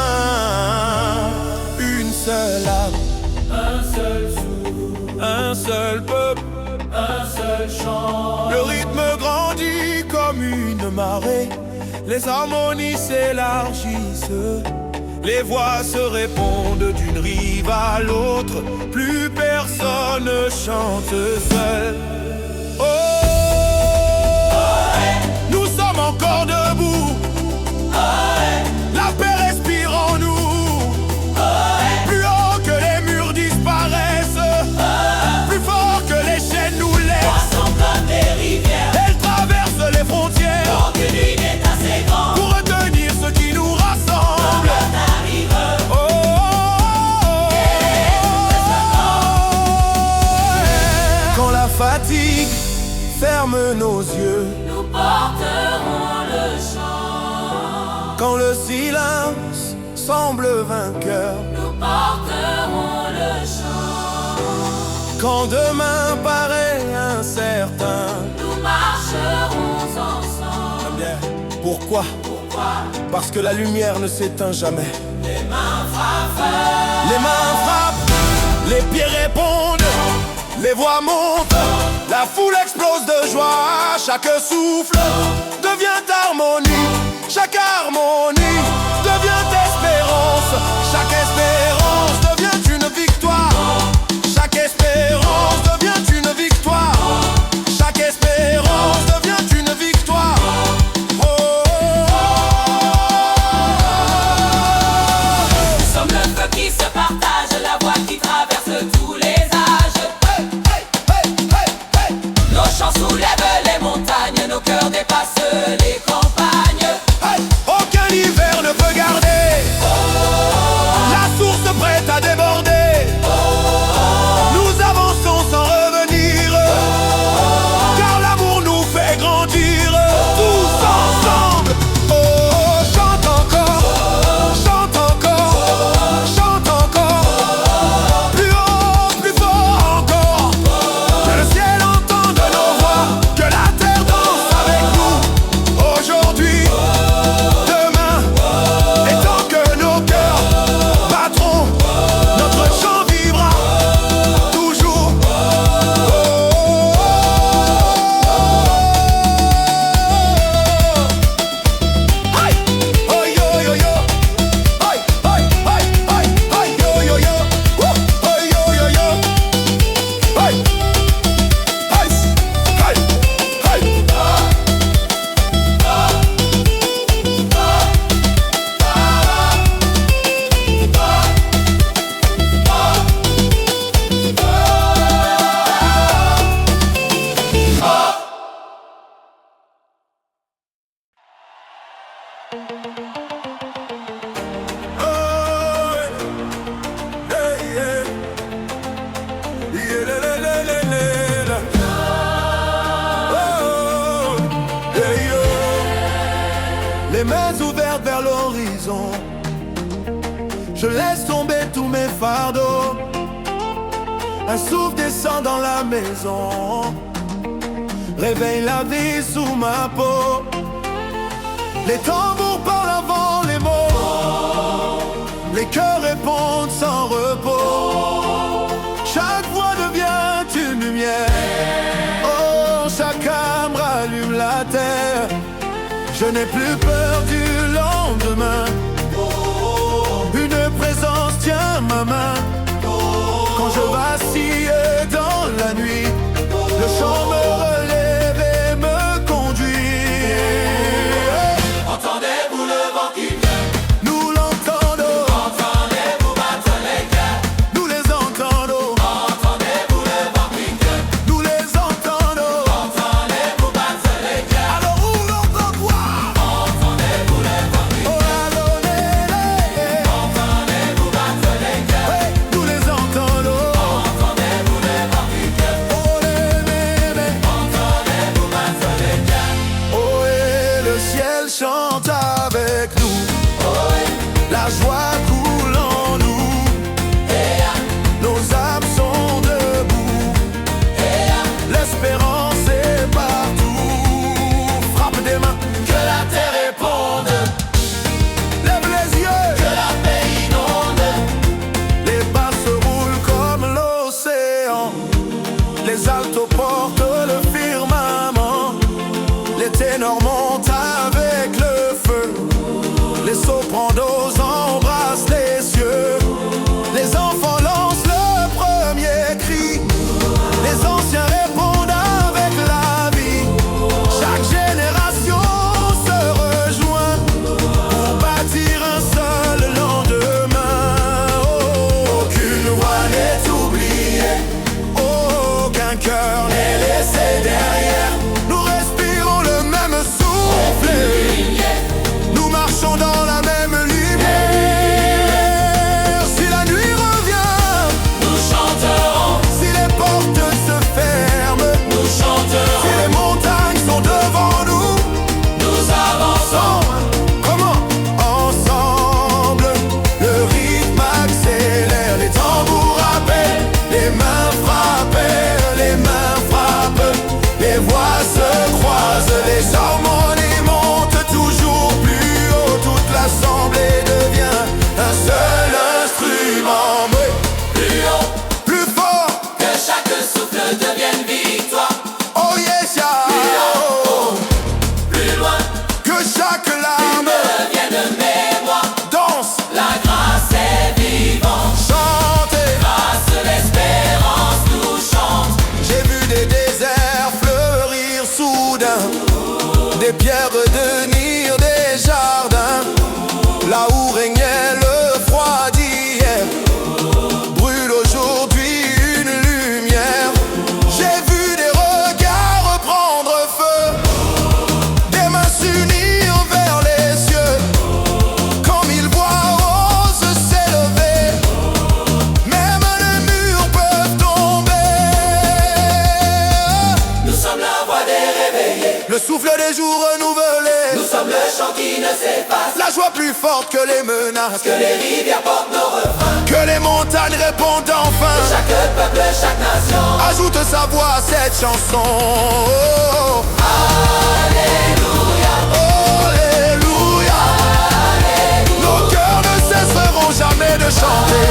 mains. Une seule âme, Un seul souffle, un seul peuple. un seul chant. Le rythme grandit comme une marée, les harmonies s'élargissent, les voix se répondent d'une rive à l'autre, plus personne ne chante seul. Oh, nous sommes encore debout, la paix respire en nous, plus haut que les murs disparaissent, plus fort que les chaînes nous laissent. Croissons comme des rivières, Elle traverse les frontières aucune nuit n'est assez grande. pour retenir ce qui nous rassemble. Quand arrive fatigue ferme nos yeux. Nous porterons le chant. Quand le silence semble vainqueur, Nous porterons le chant. quand demain paraît incertain, Nous marcherons ensemble. Pourquoi? Parce que la lumière ne s'éteint jamais. Les mains frappent. Les mains frappent, les pieds répondent, les voix montent, la foule explose de joie. Chaque souffle devient harmonie, chaque harmonie devient espérance, chaque espérance devient une victoire, chaque espérance devient une victoire, chaque espérance devient une victoire. Oh, oh, Nous sommes le feu qui se partage, la voix qui traverse tous les âges. Nos chants soulèvent les montagnes, nos cœurs dépassent les campagnes. aucun hiver ne peut garder la source prête à déborder. Nous avançons sans revenir, car l'amour nous fait grandir. Tous ensemble, oh, chante encore, chante encore, chante encore, plus haut, plus fort encore. Que le ciel entende nos voix, que la terre danse avec nous. Aujourd'hui, demain, et tant que nos cœurs battront, notre chant vivra toujours. Aïe, oh yo yo yo, aïe, aïe, aïe, aïe, aïe, yo yo yo, oh yo yo yo, aïe, aïe, aïe, aïe. Les mains ouvertes vers l'horizon, je laisse tomber tous mes fardeaux. Un souffle descend dans la maison, réveille la vie sous ma peau. Les tambours parlent avant les mots, les cœurs répondent sans repos. Chaque voix devient une lumière, oh, chaque âme rallume la terre. Je n'ai plus peur du lendemain, une présence tient ma main. Quand je vacille dans la nuit, le chant me relève et me conduit. Entendez-vous le vent qui vient? Nous l'entendons, Entendez-vous battre les cœurs? nous les entendons, Entendez-vous le vent qui vient? nous les entendons. Entendez-vous battre les cœurs? Alors ouvre notre voix. souffle des jours renouvelés. Nous sommes le chant qui ne s'efface, La joie plus forte que les menaces, que les rivières portent nos refrains, que les montagnes répondent enfin. chaque peuple, chaque nation. Ajoute sa voix à cette chanson. Alléluia, Alléluia. Nos cœurs ne cesseront jamais de chanter.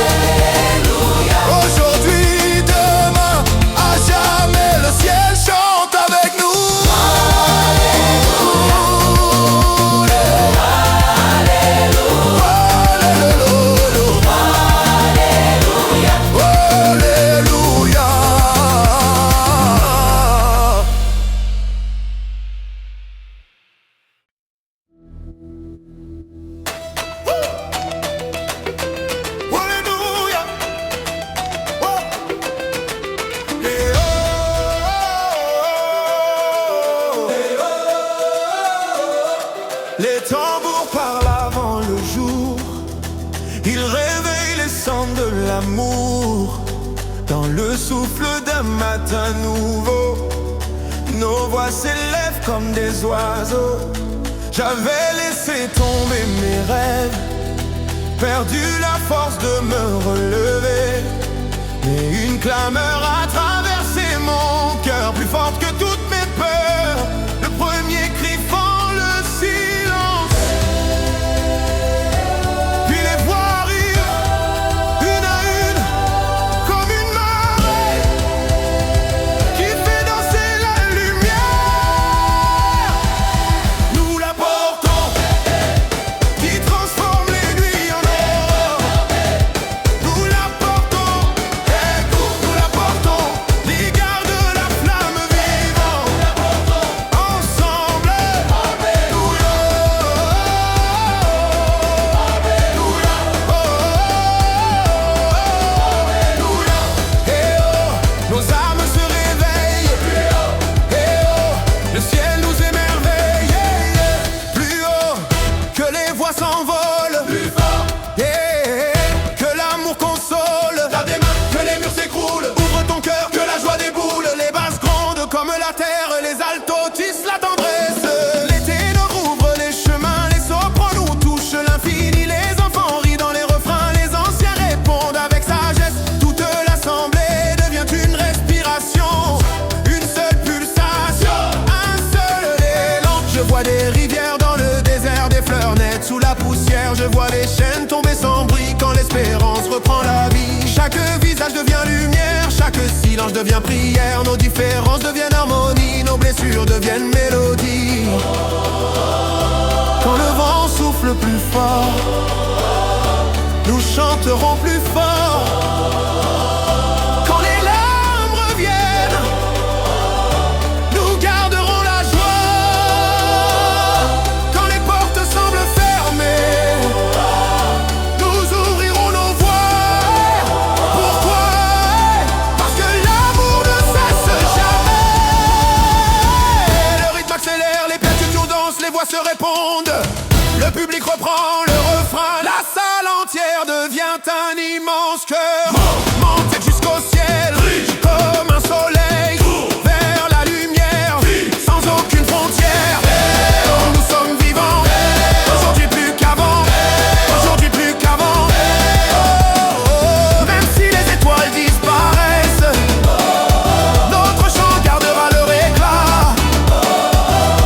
Aujourd'hui, demain, à jamais, le ciel chante avec nous. Alléluia. Les tambours parlent avant le jour, ils réveillent les cendres de l'amour. Dans le souffle d'un matin nouveau, nos voix s'élèvent comme des oiseaux. J'avais laissé tomber mes rêves, perdu la force de me relever, mais une clameur a traversé mon cœur, plus forte que toutes mes peurs. Le premier cri fend le silence, puis les voix arrivent, une à une, comme une marée qui fait danser la lumière. Nous la portons, qui transforme les nuits en or. Nous la portons, nous la portons, les gardes de la flamme vivante. Ensemble, Alléluia, Alléluia, Alléluia. Eh oh, nos âmes se réveillent. Eh oh, le ciel nous émerveille. Plus haut, que les voix s'envolent. Plus fort, que l'amour console. Tape des mains, que les murs s'écroulent. Ouvre ton cœur, que la joie déboule. Les basses grondent comme la terre, les altos tissent la tendresse. Les ténors ouvrent les chemins, les sopranos touchent l'infini. Les enfants rient dans les refrains, les anciens répondent avec sagesse. Toute l'assemblée devient une respiration, une seule pulsation, un seul élan. Je vois des rivières dans le désert, des fleurs naître sous la poussière. Je vois les chaînes tomber sans bruit quand l'espérance reprend la vie. Chaque visage devient lumière, chaque silence devient prière. Nos différences deviennent harmonie, nos blessures deviennent mélodie. Quand le vent souffle plus fort, nous chanterons plus fort. Quand les larmes reviennent, nous garderons la joie. Quand les portes semblent fermées, nous ouvrirons nos voix. Pourquoi? Parce que l'amour ne cesse jamais. Le rythme accélère, les percussions dansent, les voix se répondent. Le public reprend le refrain, la salle entière devient un immense chœur. Monte jusqu'au ciel, comme un soleil, vers la lumière, sans aucune frontière. Oh, nous sommes vivants, aujourd'hui plus qu'avant, aujourd'hui plus qu'avant. Oh, même si les étoiles disparaissent, notre chant gardera leur éclat.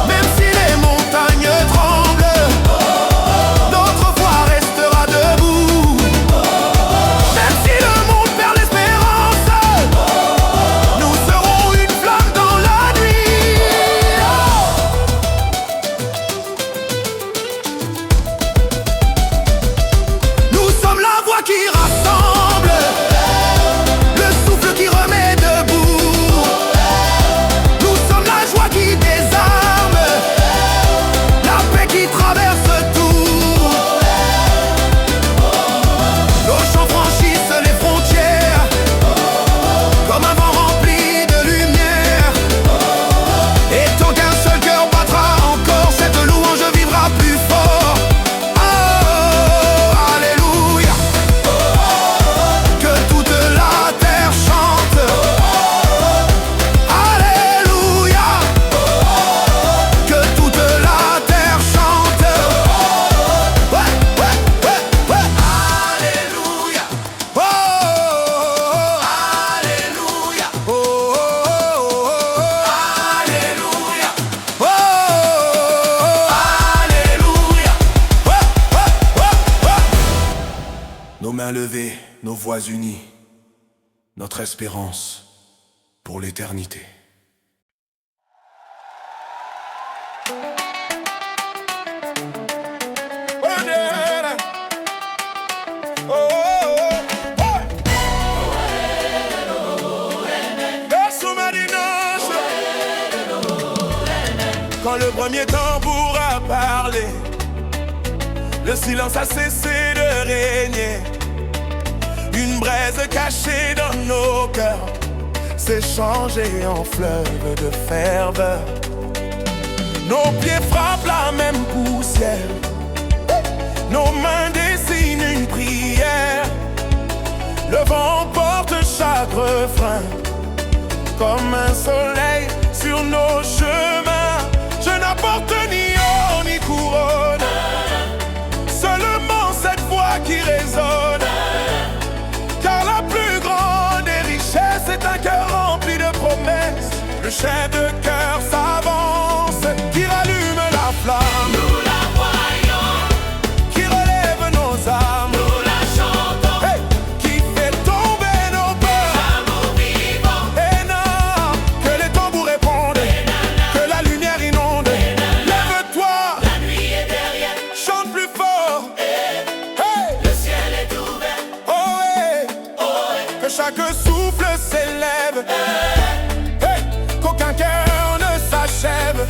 Même si les montagnes tremblent, nos nos voix unies, notre espérance pour l'éternité. Quand le premier tambour a parlé, le silence a cessé de régner. Une braise cachée dans nos cœurs s'est changée en fleuve de ferveur. Nos pieds frappent la même poussière, nos mains dessinent une prière. Le vent porte chaque refrain comme un soleil sur nos chemins. Je n'apporte ni or ni couronne, seulement cette voix qui résonne. Car la plus grande des richesses est un cœur rempli de promesses. Le chef de cœur s'avance, qui rallume la flamme. Nous la voyons, Qui relève nos âmes. nous la chantons, Hey, qui fait tomber nos peurs. l'amour vivant. Et non, que les tambours répondent, que la lumière inonde. Lève-toi, La nuit est derrière, chante plus fort. Hey, le ciel est ouvert. oh hey, que chaque souffle s'élève. Hey, qu'aucun cœur ne s'achève.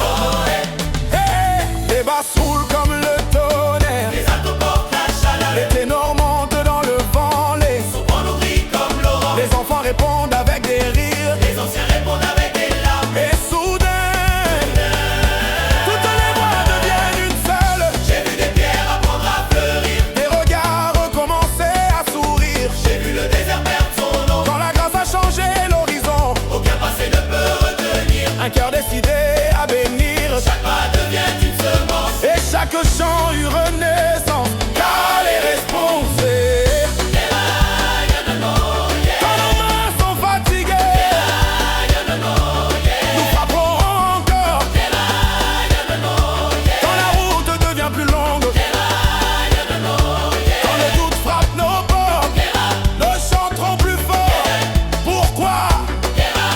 Hey, les basses roulent comme le tonnerre. Les altos portent la chaleur, Les ténors montent dans le vent. Les on nous brille comme l'aurore. Les enfants répondent avec des rires. Les anciens répondent avec des larmes. Et soudain, toutes les voix deviennent une seule. J'ai vu des pierres apprendre à fleurir. Des regards recommencer à sourire. J'ai vu le désert perdre son nom. Quand la grâce a changé l'horizon, Aucun passé ne peut retenir. un cœur décidé à bénir. Chaque pas devient une semence. Et chaque chant eut renaissance. Car les responsés, quand nos mains sont fatiguées, nous frapperons encore. Quand la route devient plus longue, quand le doute frappe nos portes, nous chanterons plus fort. Pourquoi?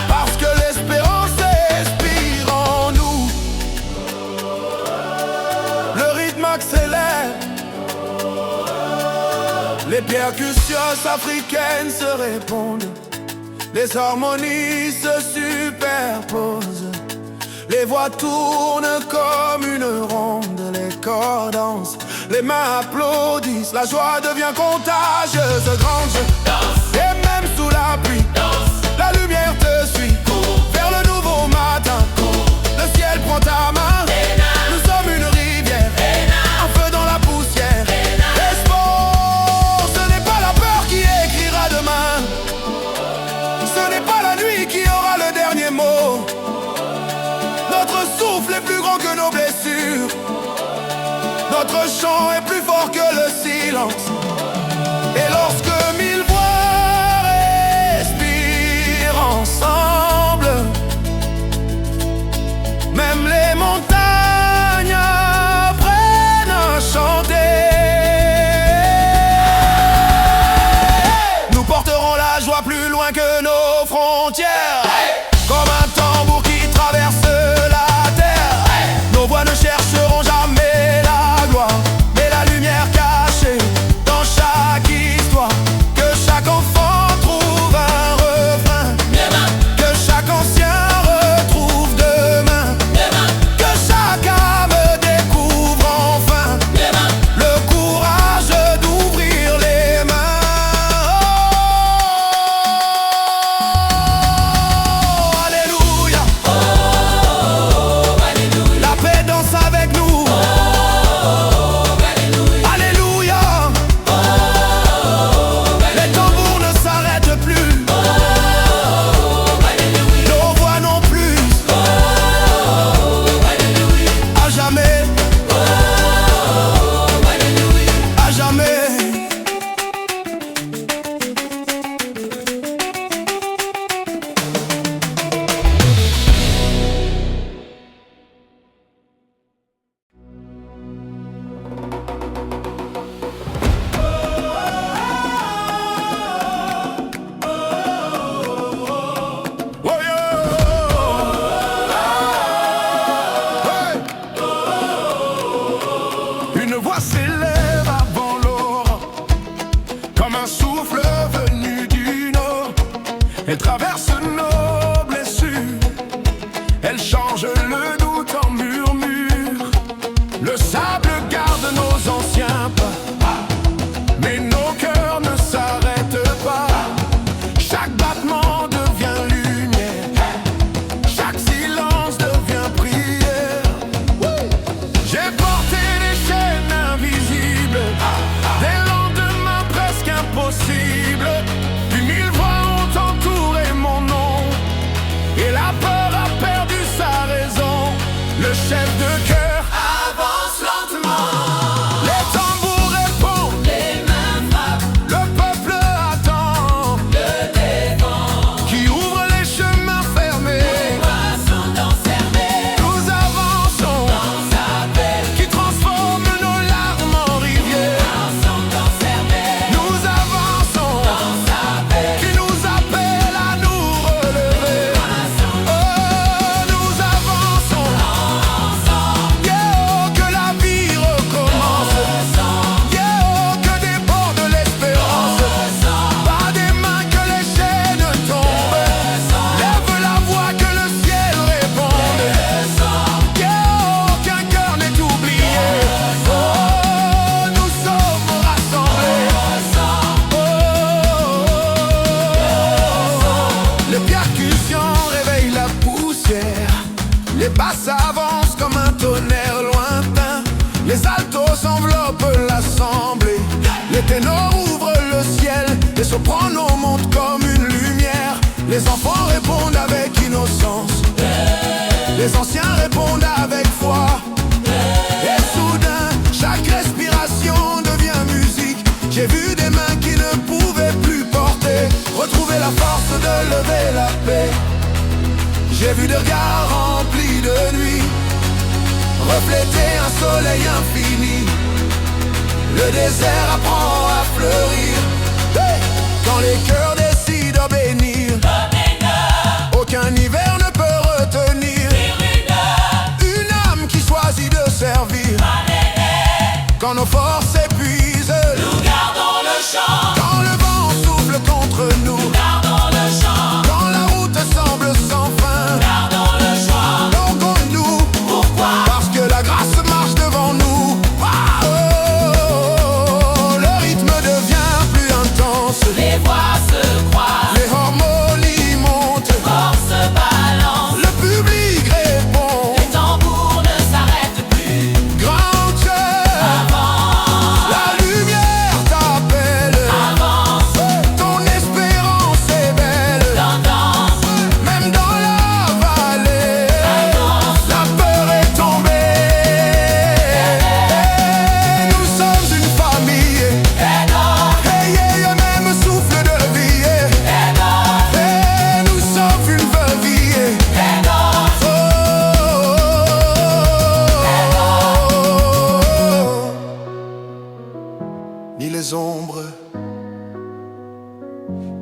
Parce que l'espérance expire en nous. Le rythme accélère, les percussions africaines se répondent, les harmonies se superposent, les voix tournent comme une ronde, les corps dansent, les mains applaudissent, la joie devient contagieuse, grande. Et même sous la pluie, la lumière te suit, vers le nouveau matin, le ciel prend ta main. Nous sommes une rivière, un feu dans la poussière. Espoir, ce n'est pas la peur qui écrira demain, ce n'est pas la nuit qui aura le dernier mot. Notre souffle est plus grand que nos blessures, notre chant est plus fort que le silence. Et lorsque mille voix respirent ensemble, même les montagnes apprennent à chanter. Nous porterons la joie plus loin que nos frontières, comme un tambour qui traverse la terre. Nos voix ne chercheront jamais la gloire, mais la lumière cachée dans chaque histoire. Que chaque enfant trouve un refrain, que chaque ancien retrouve demain, que chaque âme découvre enfin le courage d'ouvrir les mains. Oh, Elle traverse nos blessures, elle change le doute en murmure. Le sable garde nos anciens pas, mais nos cœurs ne s'arrêtent pas. Chaque battement devient lumière, chaque silence devient prière. J'ai porté des chaînes invisibles, des lendemains presque impossibles. Puis 1000 voix ont entouré mon nom, et la peur a perdu sa raison. Le chef de cœur Avance lentement, les tambours répondent, les mains frappent, le peuple attend, le défend. qui ouvre les chemins fermés. Poissons enfermés Nous avançons, dans sa belle. qui transforme nos larmes en rivières. Poissons enfermés Nous avançons, dans sa belle. qui nous appelle à nous relever. Oh, nous avançons, yeah, oh, que la vie recommence. Yeah, oh, que déborde l'espérance. Pas des mains que les chaînes tombent. Lève la voix que le ciel réponde. Yeah, oh, qu'un cœur n'est oublié. Oh, nous sommes rassemblés. Les percussions réveillent la poussière, les basses avancent comme un tonnerre lointain, les altos enveloppent l'assemblée, les ténors ouvrent le ciel, les sopranos montent comme une lumière. Les enfants répondent avec innocence, les anciens répondent avec foi. Et soudain, chaque respiration devient musique. J'ai vu des mains qui ne pouvaient plus porter, retrouver la force de lever la paix. J'ai vu des regards remplis de nuit, refléter un soleil infini. Le désert apprend à fleurir, hey, quand les cœurs décident d'obéir. Aucun hiver ne peut retenir une âme qui choisit de servir. Quand nos forces s'épuisent, Nous gardons le chant, quand le vent souffle contre nous, gardons le chant, quand la route semble sans fin, gardons le choix. donc nous, Pourquoi? parce que la grâce marche devant nous. Oh, le rythme devient plus intense, Les voix se croisent, les harmonies montent, force balance. le public répond. Les tambours ne s'arrêtent plus. Grand cœur, la lumière t'appelle, Avance, ton espérance est belle. tendance, Même dans la vallée, la peur est tombée. Nous sommes une famille, hey, yeah, même souffle de vie. Nous sommes une vie. Ni les ombres,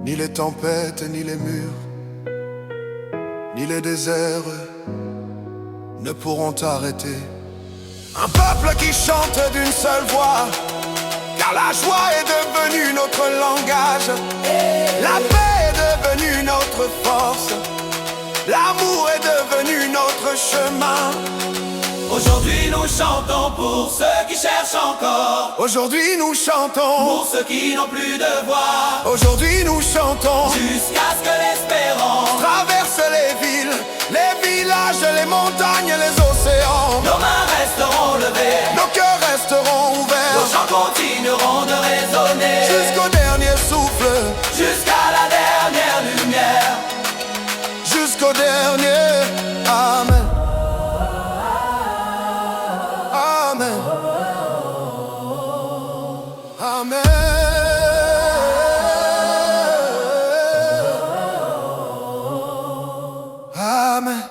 ni les tempêtes, ni les murs, ni les déserts ne pourront t'arrêter. Un peuple qui chante d'une seule voix, car la joie est devenue notre langage. La paix est devenue notre force, l'amour est devenu notre chemin. Aujourd'hui nous chantons pour ceux qui cherchent encore, Aujourd'hui nous chantons, pour ceux qui n'ont plus de voix, aujourd'hui nous chantons. jusqu'à ce que l'espérance Traverse les villes, les villages, les montagnes, les océans. nos mains resteront levées, Nos cœurs resteront nos ouverts chants continueront de résonner jusqu'au dernier souffle, jusqu'à la dernière lumière. jusqu'au dernier. Amen. Amen. Amen. Amen.